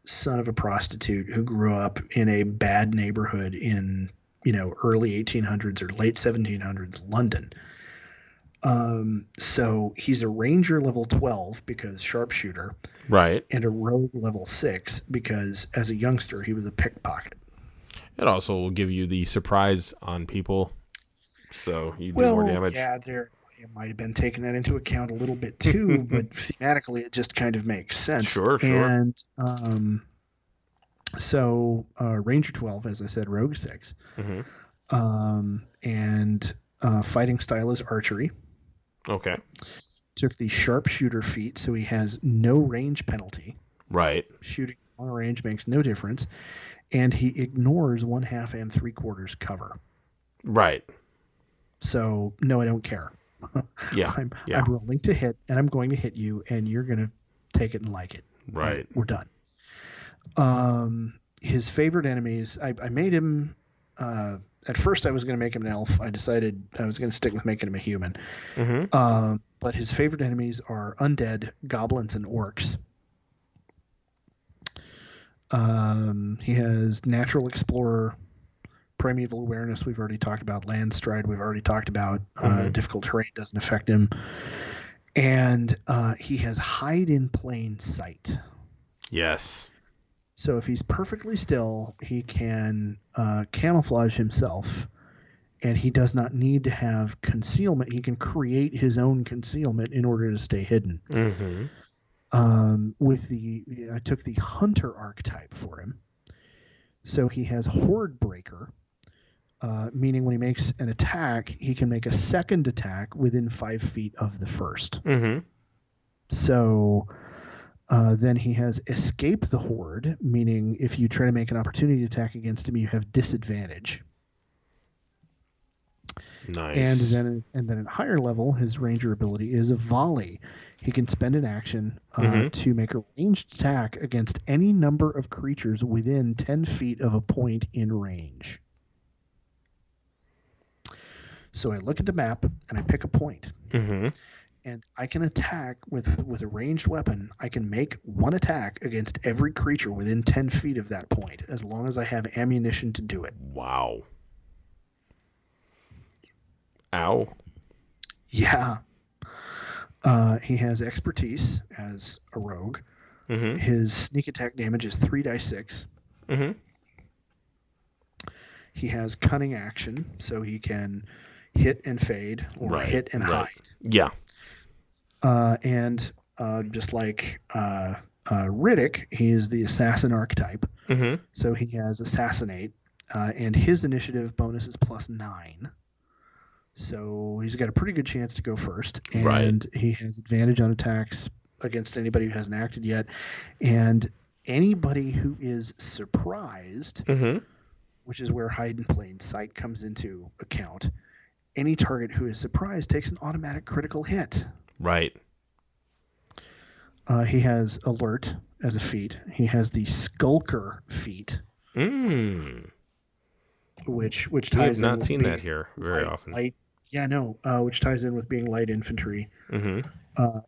son of a prostitute who grew up in a bad neighborhood in early 1800s or late 1700s London. So he's a ranger level 12 because sharpshooter, right, and a rogue level 6 because as a youngster he was a pickpocket. It also will give you the surprise on people, so you do more damage. Yeah, it might have been taking that into account a little bit too, but thematically it just kind of makes sense. Sure. And so Ranger 12, as I said, Rogue 6. And fighting style is archery. Okay. Took the sharpshooter feat, so he has no range penalty. Right. Shooting on range makes no difference. And he ignores 1/2 and 3/4 cover. Right. So, no, I don't care. Yeah. I'm rolling to hit, and I'm going to hit you, and you're going to take it and like it. Right. We're done. His favorite enemies, I made him, at first I was going to make him an elf. I decided I was going to stick with making him a human. But his favorite enemies are undead, goblins, and orcs. He has natural explorer, primeval awareness we've already talked about, land stride we've already talked about, difficult terrain doesn't affect him, and he has hide in plain sight. Yes. So if he's perfectly still, he can camouflage himself, and he does not need to have concealment. He can create his own concealment in order to stay hidden. I took the hunter archetype for him. So he has horde breaker, meaning when he makes an attack, he can make a second attack within 5 feet of the first. So then he has escape the horde, meaning if you try to make an opportunity attack against him, you have disadvantage. Nice. And then at higher level, his ranger ability is a volley. He can spend an action to make a ranged attack against any number of creatures within 10 feet of a point in range. So I look at the map and I pick a point. And I can attack with a ranged weapon. I can make one attack against every creature within 10 feet of that point, as long as I have ammunition to do it. Wow. Ow. Yeah. He has expertise as a rogue. Mm-hmm. His sneak attack damage is 3d6. Mm-hmm. He has cunning action, so he can hit and fade or hit and hide. Yeah. And just like Riddick, he is the assassin archetype. Mm-hmm. So he has assassinate, and his initiative bonus is +9. So he's got a pretty good chance to go first. And he has advantage on attacks against anybody who hasn't acted yet. And anybody who is surprised, which is where hide in plain sight comes into account, any target who is surprised takes an automatic critical hit. Right. He has alert as a feat. He has the skulker feat, which ties in. I've not with seen being that here very often. Which ties in with being light infantry,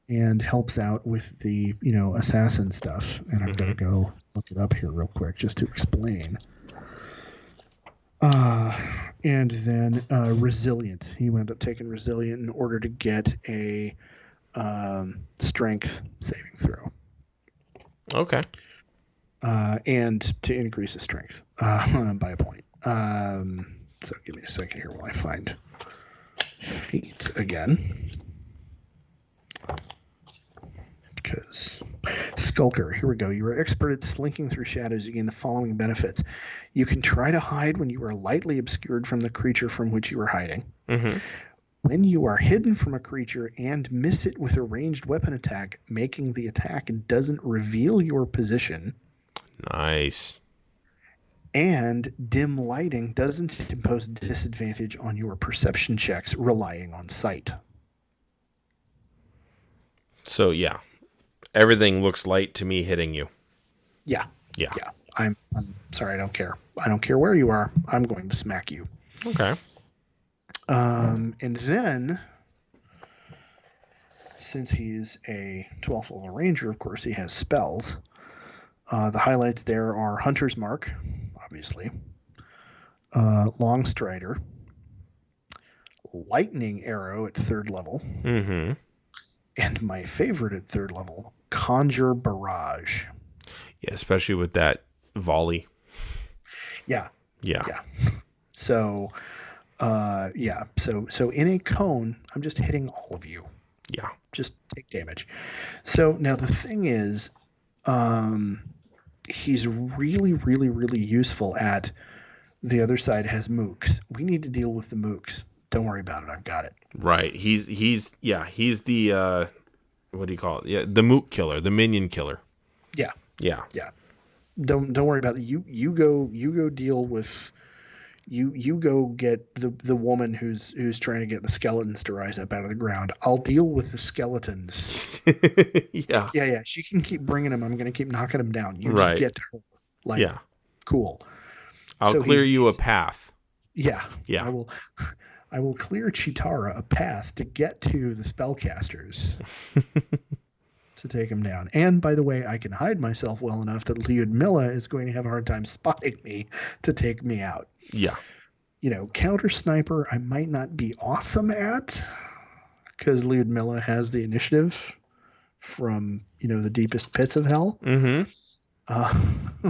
and helps out with the assassin stuff. And I'm gonna go look it up here real quick just to explain. And then resilient. He wound up taking resilient in order to get a strength saving throw. Okay. And to increase his strength by a point. So give me a second here while I find feet again. Because Skulker, here we go. You are expert at slinking through shadows. You gain the following benefits. You can try to hide when you are lightly obscured from the creature from which you are hiding. When you are hidden from a creature and miss it with a ranged weapon attack, making the attack doesn't reveal your position. Nice. And dim lighting doesn't impose disadvantage on your perception checks relying on sight. So, yeah. Everything looks light to me hitting you. Yeah. Yeah. I'm sorry, I don't care. I don't care where you are. I'm going to smack you. Okay. And then, since he's a 12th level ranger, of course, he has spells. The highlights there are Hunter's Mark, obviously, Long Strider, Lightning Arrow at 3rd level, and my favorite at 3rd level, Conjure Barrage. Yeah, especially with that volley. Yeah. Yeah. So, So in a cone, I'm just hitting all of you. Yeah. Just take damage. So now the thing is, he's really, really, really useful at the other side has mooks. We need to deal with the mooks. Don't worry about it. I've got it. Right. He's the what do you call it? Yeah, the mook killer, the minion killer. Yeah. Yeah. Don't worry about it. You go deal with you go get the woman who's trying to get the skeletons to rise up out of the ground. I'll deal with the skeletons. Yeah. She can keep bringing them. I'm going to keep knocking them down. You just get to her. Cool. I'll clear you a path. Yeah. Yeah. I will clear Chitara a path to get to the spellcasters to take him down. And by the way, I can hide myself well enough that Lyudmila is going to have a hard time spotting me to take me out. Yeah. Counter sniper, I might not be awesome at because Lyudmila has the initiative from, the deepest pits of hell.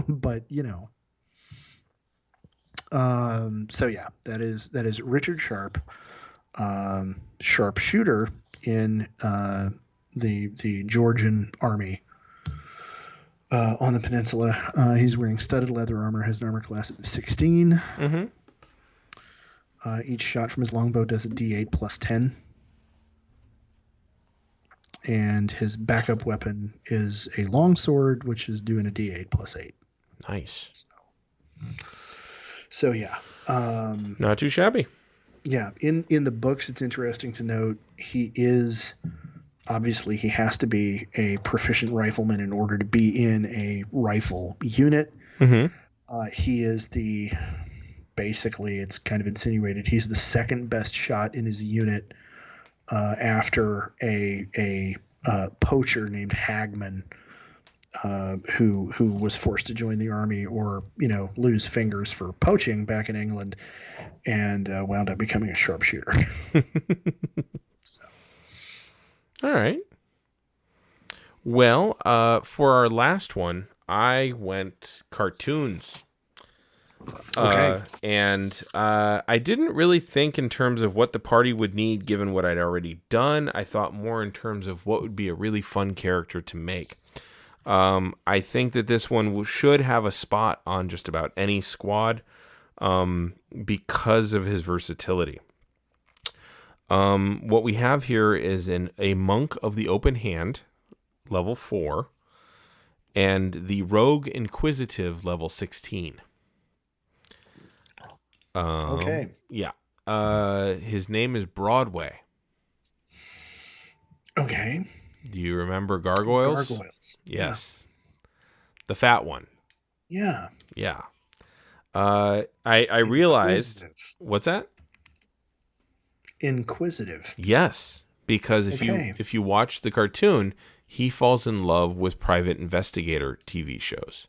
But, so yeah, that is Richard Sharp, sharpshooter in the Georgian army on the peninsula. He's wearing studded leather armor, has an armor class of 16. Each shot from his longbow does a d8 plus 10. And his backup weapon is a longsword, which is doing a d8 plus 8. Nice. So yeah. Not too shabby. Yeah. In the books, it's interesting to note he is obviously he has to be a proficient rifleman in order to be in a rifle unit. He is basically it's kind of insinuated he's the second best shot in his unit after a poacher named Hagman, who was forced to join the army or lose fingers for poaching back in England, and wound up becoming a sharpshooter. So. All right. Well, for our last one, I went cartoons. Okay. And I didn't really think in terms of what the party would need given what I'd already done. I thought more in terms of what would be a really fun character to make. I think that this one should have a spot on just about any squad because of his versatility. What we have here is a Monk of the Open Hand, level 4, and the Rogue Inquisitive, level 16. Okay. Yeah. His name is Broadway. Okay. Do you remember Gargoyles? Gargoyles. Yes. Yeah. The fat one. Yeah. Yeah. I realized. What's that? Inquisitive. Yes, because if you watch the cartoon, he falls in love with private investigator TV shows.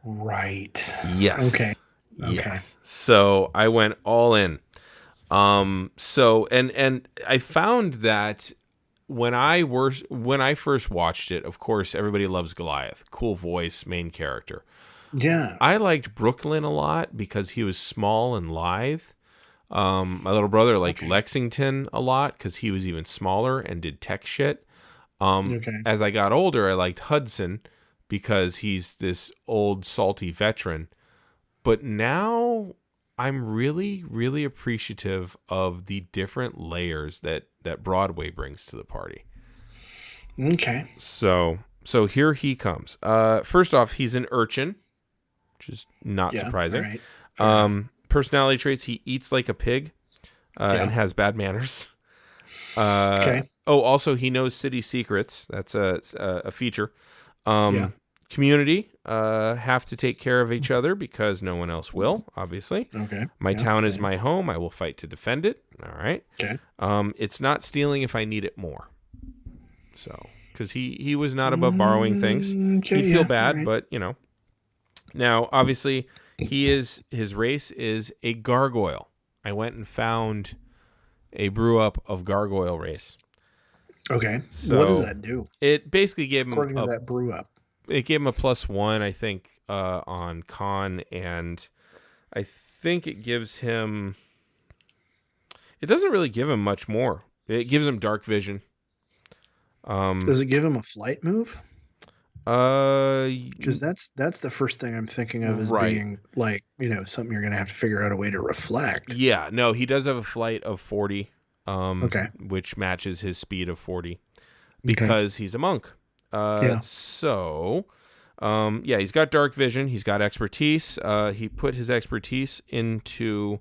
Right. Yes. Okay. Yes. So I went all in. So I found that when I first watched it, of course, everybody loves Goliath, cool voice, main character. Yeah. I liked Brooklyn a lot because he was small and lithe. My little brother liked Lexington a lot because he was even smaller and did tech shit. As I got older, I liked Hudson because he's this old salty veteran. But now I'm really, really appreciative of the different layers that Broadway brings to the party. Okay. So here he comes. First off, he's an urchin, which is not surprising. Right. Personality traits: he eats like a pig and has bad manners. Oh, also he knows city secrets. That's a feature. Community have to take care of each other because no one else will, obviously. Okay. My town is my home. I will fight to defend it. All right. Okay. It's not stealing if I need it more. So, because he was not above borrowing things. He'd feel bad, but Now, obviously, his race is a gargoyle. I went and found a brew up of gargoyle race. Okay. So what does that do? It basically gave him according to that brew up. It gave him a +1, I think, on con, and I think it gives him. It doesn't really give him much more. It gives him dark vision. Does it give him a flight move? Because that's the first thing I'm thinking of as being like something you're gonna have to figure out a way to reflect. Yeah, no, he does have a flight of 40, which matches his speed of 40 because he's a monk. So, he's got dark vision. He's got expertise. He put his expertise into,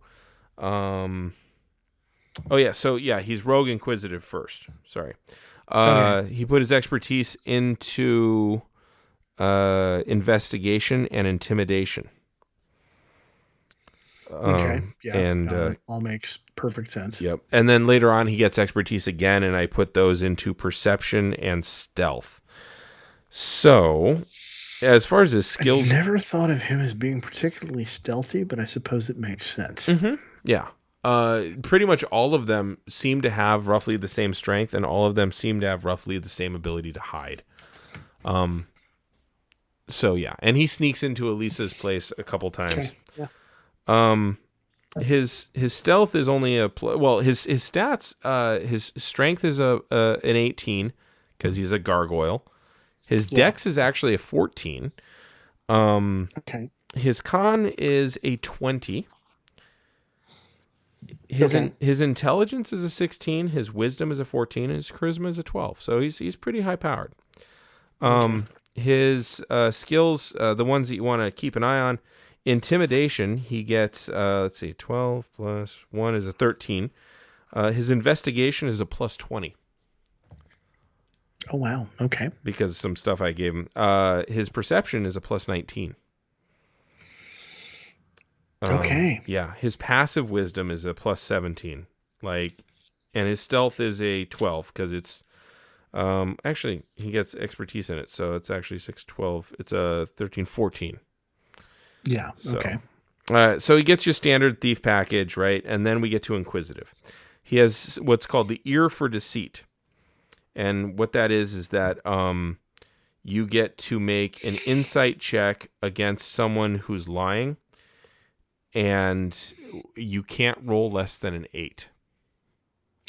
he's rogue inquisitive first. Sorry. He put his expertise into, investigation and intimidation. All makes perfect sense. Yep. And then later on, he gets expertise again, and I put those into perception and stealth. So, as far as his skills, I never thought of him as being particularly stealthy, but I suppose it makes sense. Mm-hmm. Yeah. Pretty much all of them seem to have roughly the same strength, and all of them seem to have roughly the same ability to hide. And he sneaks into Elisa's place a couple times. Okay. Yeah. His stealth is only his stats. His strength is an 18 because he's a gargoyle. His dex is actually a 14. His con is a 20. His intelligence is a 16. His wisdom is a 14. And his charisma is a 12. So he's pretty high powered. His skills, the ones that you want to keep an eye on. Intimidation, he gets 12 plus 1 is a 13. His investigation is a +20. Oh wow, okay. Because of some stuff I gave him. His perception is a +19. Okay. Yeah, his passive wisdom is a +17. And his stealth is a 12 because it's actually he gets expertise in it, so it's actually 6, 12. It's a 13, 14. Yeah. So, Okay. So he gets your standard thief package, right? And then we get to inquisitive. He has what's called the ear for deceit. And what that is that you get to make an insight check against someone who's lying, and you can't roll less than an 8.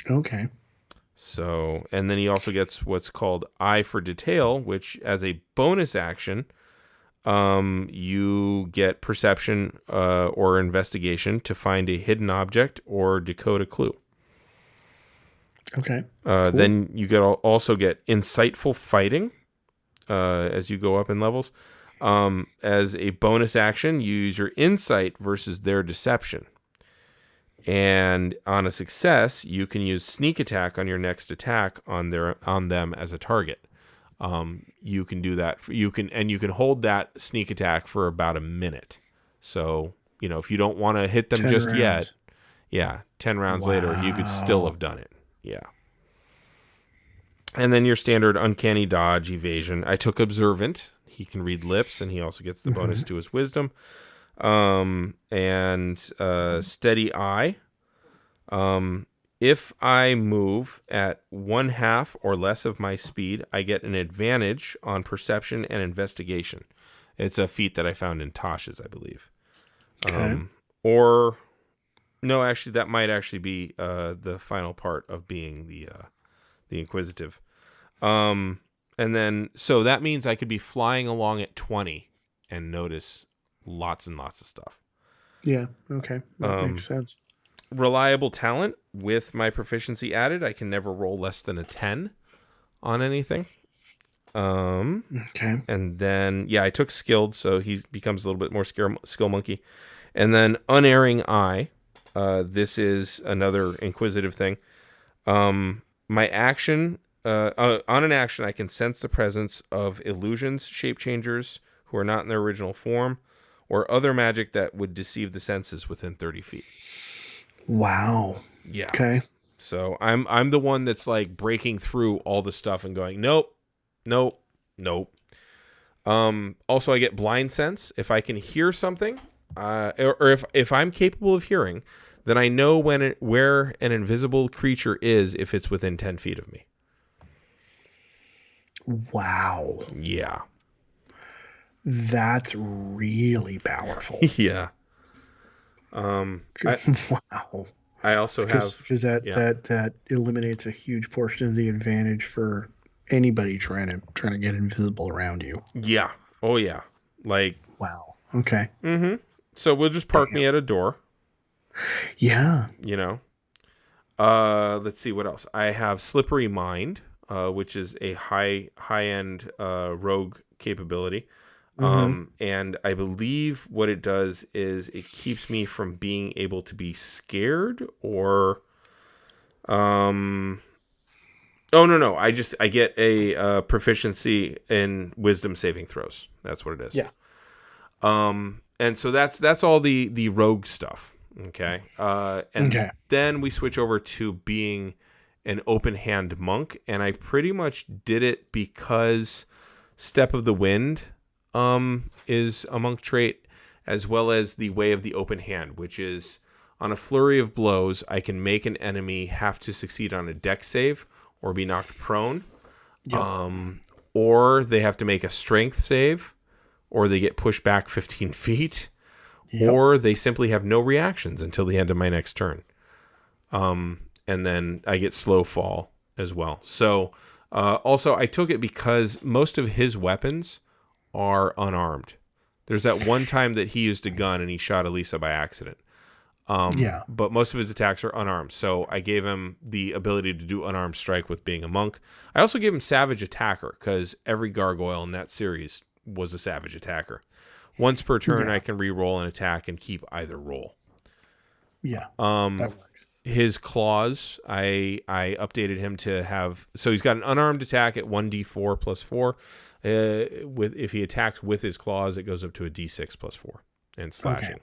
Okay. So, and then he also gets what's called eye for detail, which as a bonus action, you get perception or investigation to find a hidden object or decode a clue. Okay. Cool. Then you also get insightful fighting as you go up in levels. As a bonus action, you use your insight versus their deception. And on a success, you can use sneak attack on your next attack on them as a target. You can do that. You can hold that sneak attack for about a minute. So, if you don't want to hit them 10 just rounds. yet, 10 rounds later, you could still have done it. Yeah. And then your standard uncanny dodge, evasion. I took observant. He can read lips, and he also gets the bonus to his wisdom. And steady eye. If I move at 1/2 or less of my speed, I get an advantage on perception and investigation. It's a feat that I found in Tosh's, I believe. Okay. Or no, actually, that might actually be the final part of being the inquisitive. And then so that means I could be flying along at 20 and notice lots and lots of stuff. Yeah. Okay. That makes sense. Reliable talent with my proficiency added, I can never roll less than a 10 on anything. Okay. And then I took skilled, so he becomes a little bit more skill monkey. And then unerring eye. This is another inquisitive thing. My action on an action, I can sense the presence of illusions, shape changers who are not in their original form, or other magic that would deceive the senses within 30 feet. Wow. Yeah. Okay. So I'm the one that's like breaking through all the stuff and going, nope. Also, I get blind sense. If I can hear something, or if I'm capable of hearing, then I know where an invisible creature is if it's within 10 feet of me. Wow. Yeah. That's really powerful. Yeah. Wow. I also have because that eliminates a huge portion of the advantage for anybody trying to get invisible around you. Yeah. Oh yeah. Like Wow. Okay. Mm-hmm. So we'll just park me at a door. Yeah. Let's see what else. I have slippery mind, which is a high end rogue capability. And I believe what it does is it keeps me from being able to be scared or, oh no. I get a proficiency in wisdom saving throws. That's what it is. Yeah. And so that's all the rogue stuff. Okay. And then we switch over to being an open hand monk. And I pretty much did it because Step of the Wind, is a monk trait, as well as the Way of the Open Hand, which is on a flurry of blows, I can make an enemy have to succeed on a dex save or be knocked prone. Yep. Or they have to make a strength save, or they get pushed back 15 feet, or they simply have no reactions until the end of my next turn. And then I get slow fall as well. So, also I took it because most of his weapons are unarmed. There's that one time that he used a gun and he shot Elisa by accident. But most of his attacks are unarmed. So I gave him the ability to do unarmed strike with being a monk. I also gave him Savage Attacker because every gargoyle in that series was a Savage Attacker. Once per turn, I can re-roll an attack and keep either roll. Yeah. That works. His claws, I updated him to have... So he's got an unarmed attack at 1d4 plus 4. If he attacks with his claws, it goes up to a d6 plus 4 and slashing. Okay.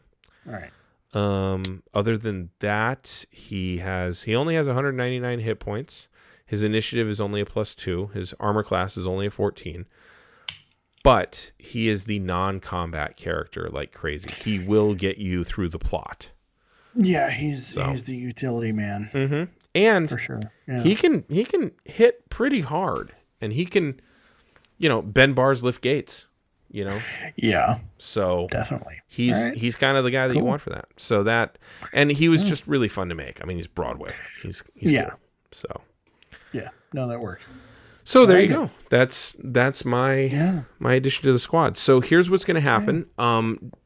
All right. Other than that, he only has 199 hit points. His initiative is only a +2. His armor class is only a 14. But he is the non-combat character like crazy. He will get you through the plot. Yeah, he's the utility man. Mm-hmm. And for sure. Yeah. he can hit pretty hard, and he can, bend bars, lift gates. Yeah. So definitely he's kind of the guy that you want for that. So that, and he was just really fun to make. I mean, he's Broadway. He's yeah. Cool. So yeah, no, that works. So there you go. That's my addition to the squad. So here's what's going to happen.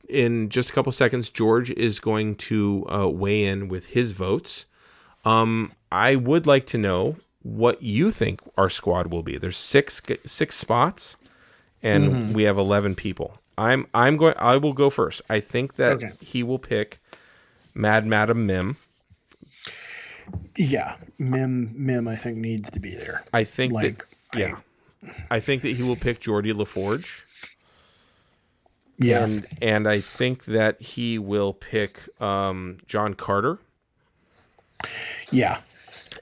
In just a couple seconds, George is going to weigh in with his votes. I would like to know what you think our squad will be. There's six spots, and we have 11 people. I will go first. I think that he will pick Madam Mim. Yeah, Mim I think needs to be there. I think I think that he will pick Geordie LaForge. Yeah. And I think that he will pick John Carter. Yeah.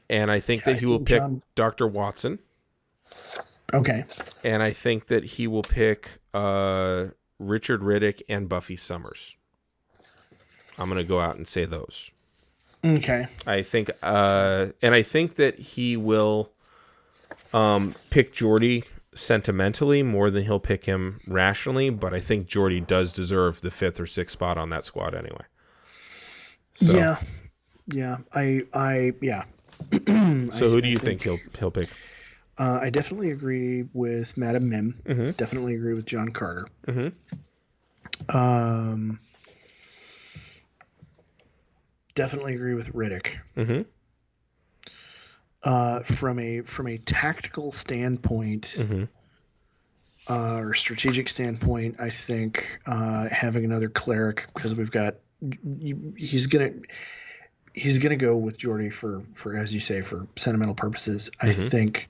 And I think that he will pick Dr. Watson. Okay. And I think that he will pick Richard Riddick and Buffy Summers. I'm going to go out and say those. Okay. I think that he will pick Geordie sentimentally more than he'll pick him rationally, but I think Geordie does deserve the 5th or 6th spot on that squad anyway. So. Yeah. Yeah. I So who do you think he'll pick? I definitely agree with Madam Mim. Mm-hmm. Definitely agree with John Carter. Mm-hmm. Definitely agree with Riddick. Mm-hmm. From a tactical standpoint, mm-hmm. Or strategic standpoint, I think having another cleric, because we've got he's gonna go with Geordie for as you say, for sentimental purposes. Mm-hmm. I think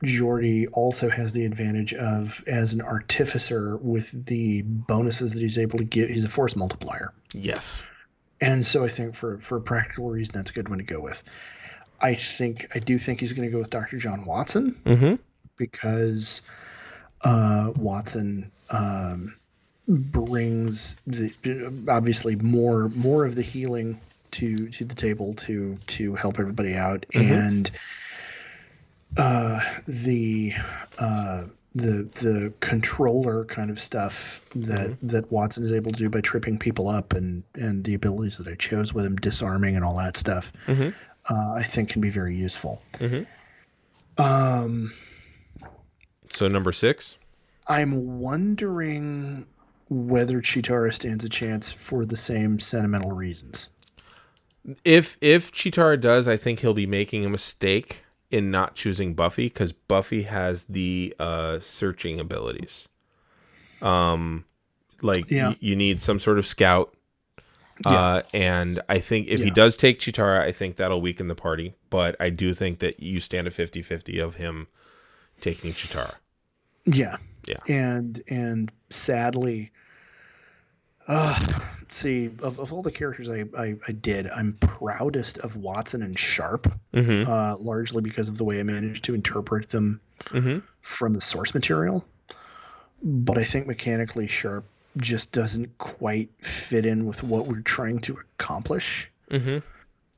Geordie also has the advantage of, as an artificer, with the bonuses that he's able to give. He's a force multiplier. Yes. And so I think for a practical reason, that's a good one to go with. I do think he's going to go with Dr. John Watson, mm-hmm. because Watson brings obviously more of the healing to the table to help everybody out, mm-hmm. and the controller kind of stuff that Watson is able to do by tripping people up, and the abilities that I chose with him, disarming and all that stuff, mm-hmm. I think can be very useful. Mm-hmm. So number 6? I'm wondering whether Chitara stands a chance for the same sentimental reasons. If Chitara does, I think he'll be making a mistake in not choosing Buffy, because Buffy has the searching abilities. You need some sort of scout. And I think if he does take Chitara, I think that'll weaken the party. But I do think that you stand a 50-50 of him taking Chitara. Yeah. Yeah. And sadly, see, of all the characters I did, I'm proudest of Watson and Sharp, mm-hmm. Largely because of the way I managed to interpret them mm-hmm. from the source material. But I think mechanically Sharp just doesn't quite fit in with what we're trying to accomplish. Mm-hmm.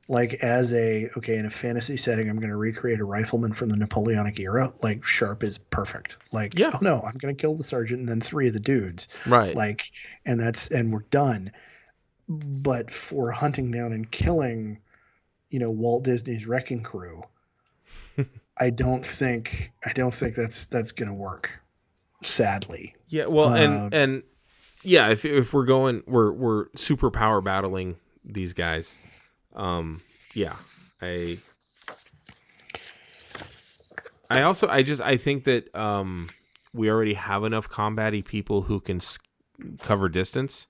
Like, in a fantasy setting, I'm going to recreate a rifleman from the Napoleonic era. Like, Sharp is perfect. Like, oh no, I'm going to kill the sergeant and then 3 of the dudes. Right. Like, and we're done. But for hunting down and killing, Walt Disney's Wrecking Crew, I don't think that's going to work. Sadly. Yeah. Well, and yeah, if we're going, we're super power battling these guys. I think that we already have enough combat-y people who can cover distance.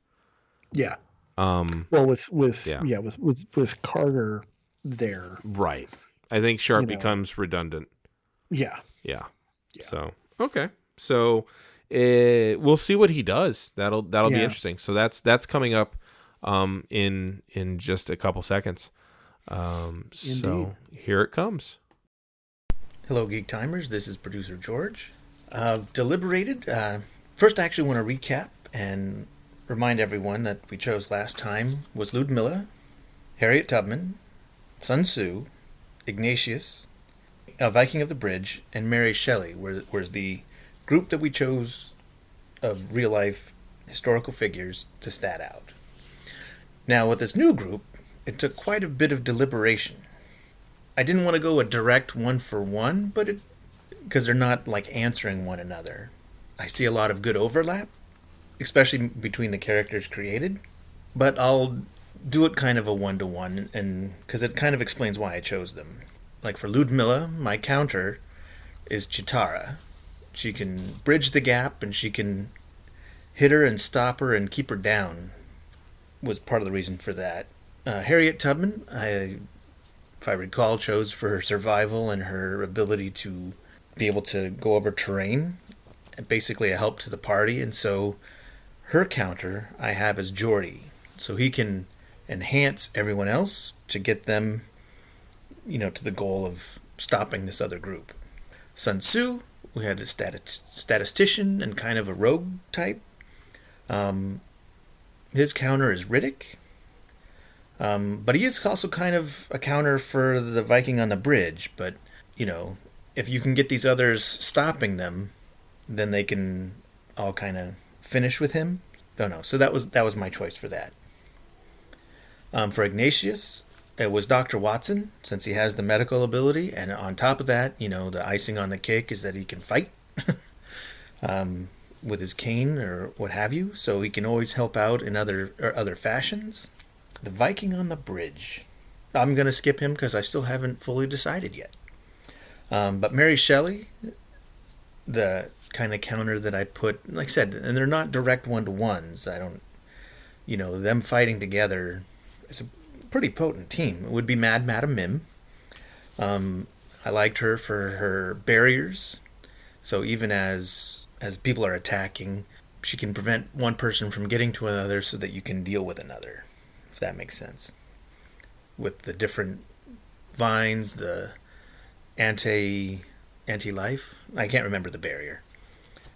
Yeah. Well, with Carter there. Right. I think Sharp becomes redundant. Yeah. Yeah. So okay. So we'll see what he does. That'll be interesting. So that's coming up in just a couple seconds. So here it comes. Hello, Geek Timers. This is producer George. Deliberated. First, I actually want to recap and remind everyone that we chose last time was Ludmilla, Harriet Tubman, Sun Tzu, Ignatius, A Viking of the Bridge, and Mary Shelley was the group that we chose of real-life historical figures to stat out. Now, with this new group, it took quite a bit of deliberation. I didn't want to go a direct one-for-one, because they're not like answering one another. I see a lot of good overlap, especially between the characters created, but I'll do it kind of a one-to-one, and because it kind of explains why I chose them. Like for Ludmilla, my counter is Chitara. She can bridge the gap, and she can hit her and stop her and keep her down, was part of the reason for that. Harriet Tubman, if I recall, chose for her survival and her ability to be able to go over terrain, basically a help to the party, and so her counter I have as Geordie, so he can enhance everyone else to get them, to the goal of stopping this other group. Sun Tzu, we had a statistician and kind of a rogue type. His counter is Riddick. But he is also kind of a counter for the Viking on the bridge. But, if you can get these others stopping them, then they can all kind of finish with him. Don't know. So that was my choice for that. For Ignatius, it was Dr. Watson, since he has the medical ability. And on top of that, the icing on the cake is that he can fight with his cane or what have you. So he can always help out in other fashions. The Viking on the bridge. I'm going to skip him because I still haven't fully decided yet. But Mary Shelley, the kind of counter that I put, like I said, and they're not direct one-to-ones. I don't, them fighting together is a pretty potent team. It would be Mad Madam Mim. I liked her for her barriers. So even as people are attacking, she can prevent one person from getting to another so that you can deal with another. If that makes sense. With the different vines, the anti-life. I can't remember the barrier.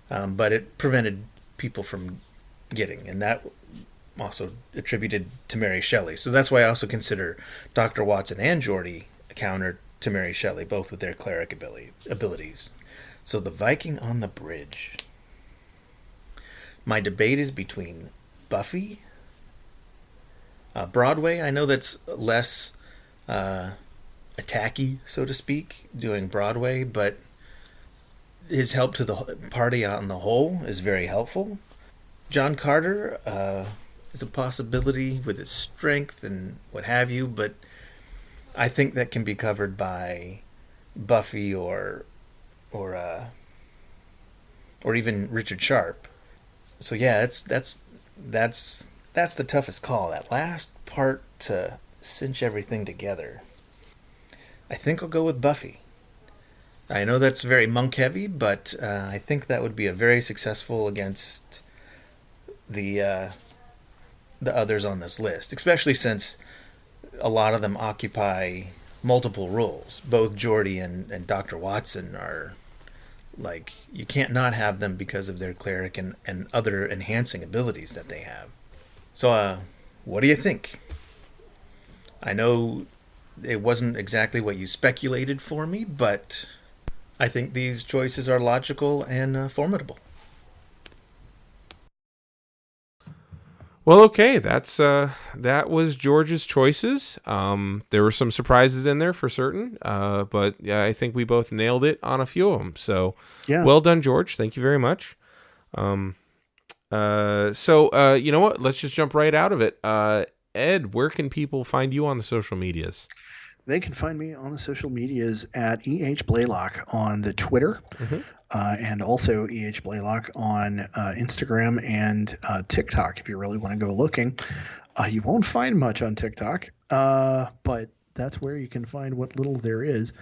But it prevented people from getting. And that also attributed to Mary Shelley. So that's why I also consider Dr. Watson and Geordie a counter to Mary Shelley, both with their cleric abilities. So the Viking on the bridge. My debate is between Buffy, Broadway. I know that's less attacky, so to speak, doing Broadway, but his help to the party on the whole is very helpful. John Carter is a possibility with his strength and what have you, but I think that can be covered by Buffy or even Richard Sharp. So yeah, that's the toughest call. That last part to cinch everything together. I think I'll go with Buffy. I know that's very monk heavy, but I think that would be a very successful against the others on this list, especially since a lot of them occupy multiple roles. Both Geordie and Dr. Watson are like, you can't not have them because of their cleric and other enhancing abilities that they have. So, what do you think? I know it wasn't exactly what you speculated for me, but I think these choices are logical and formidable. Well, okay, that was George's choices. There were some surprises in there for certain, but yeah, I think we both nailed it on a few of them. So, yeah. Well done, George. Thank you very much. You know what? Let's just jump right out of it. Ed, where can people find you on the social medias? They can find me on the social medias at Blaylock on the Twitter, and also Blaylock on Instagram and TikTok. If you really want to go looking, you won't find much on TikTok, but that's where you can find what little there is.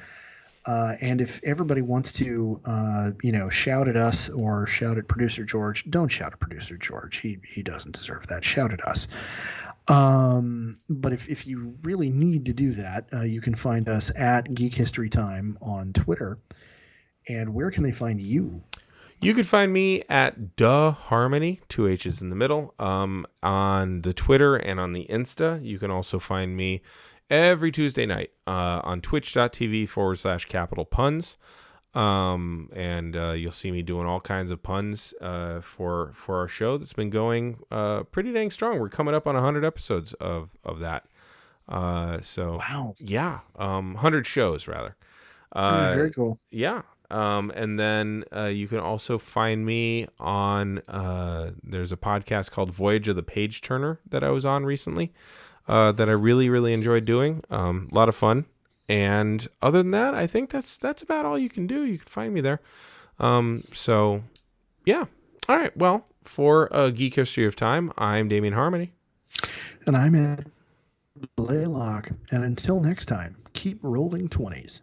And if everybody wants to, shout at us or shout at Producer George, don't shout at Producer George. He doesn't deserve that. Shout at us. But if you really need to do that, you can find us at Geek History Time on Twitter. And where can they find you? You could find me at Duh Harmony, 2 H's in the middle, on the Twitter and on the Insta. You can also find me every Tuesday night on twitch.tv/capital puns. And you'll see me doing all kinds of puns for our show that's been going pretty dang strong. We're coming up on 100 episodes of that. So Wow. yeah, 100 shows rather. Very cool. Yeah. And then you can also find me on there's a podcast called Voyage of the Page Turner that I was on recently that I really, really enjoyed doing. A lot of fun. And other than that, I think that's about all you can do. You can find me there. So, yeah. All right. Well, for Geek History of Time, I'm Damian Harmony. And I'm at Blaylock. And until next time, keep rolling 20s.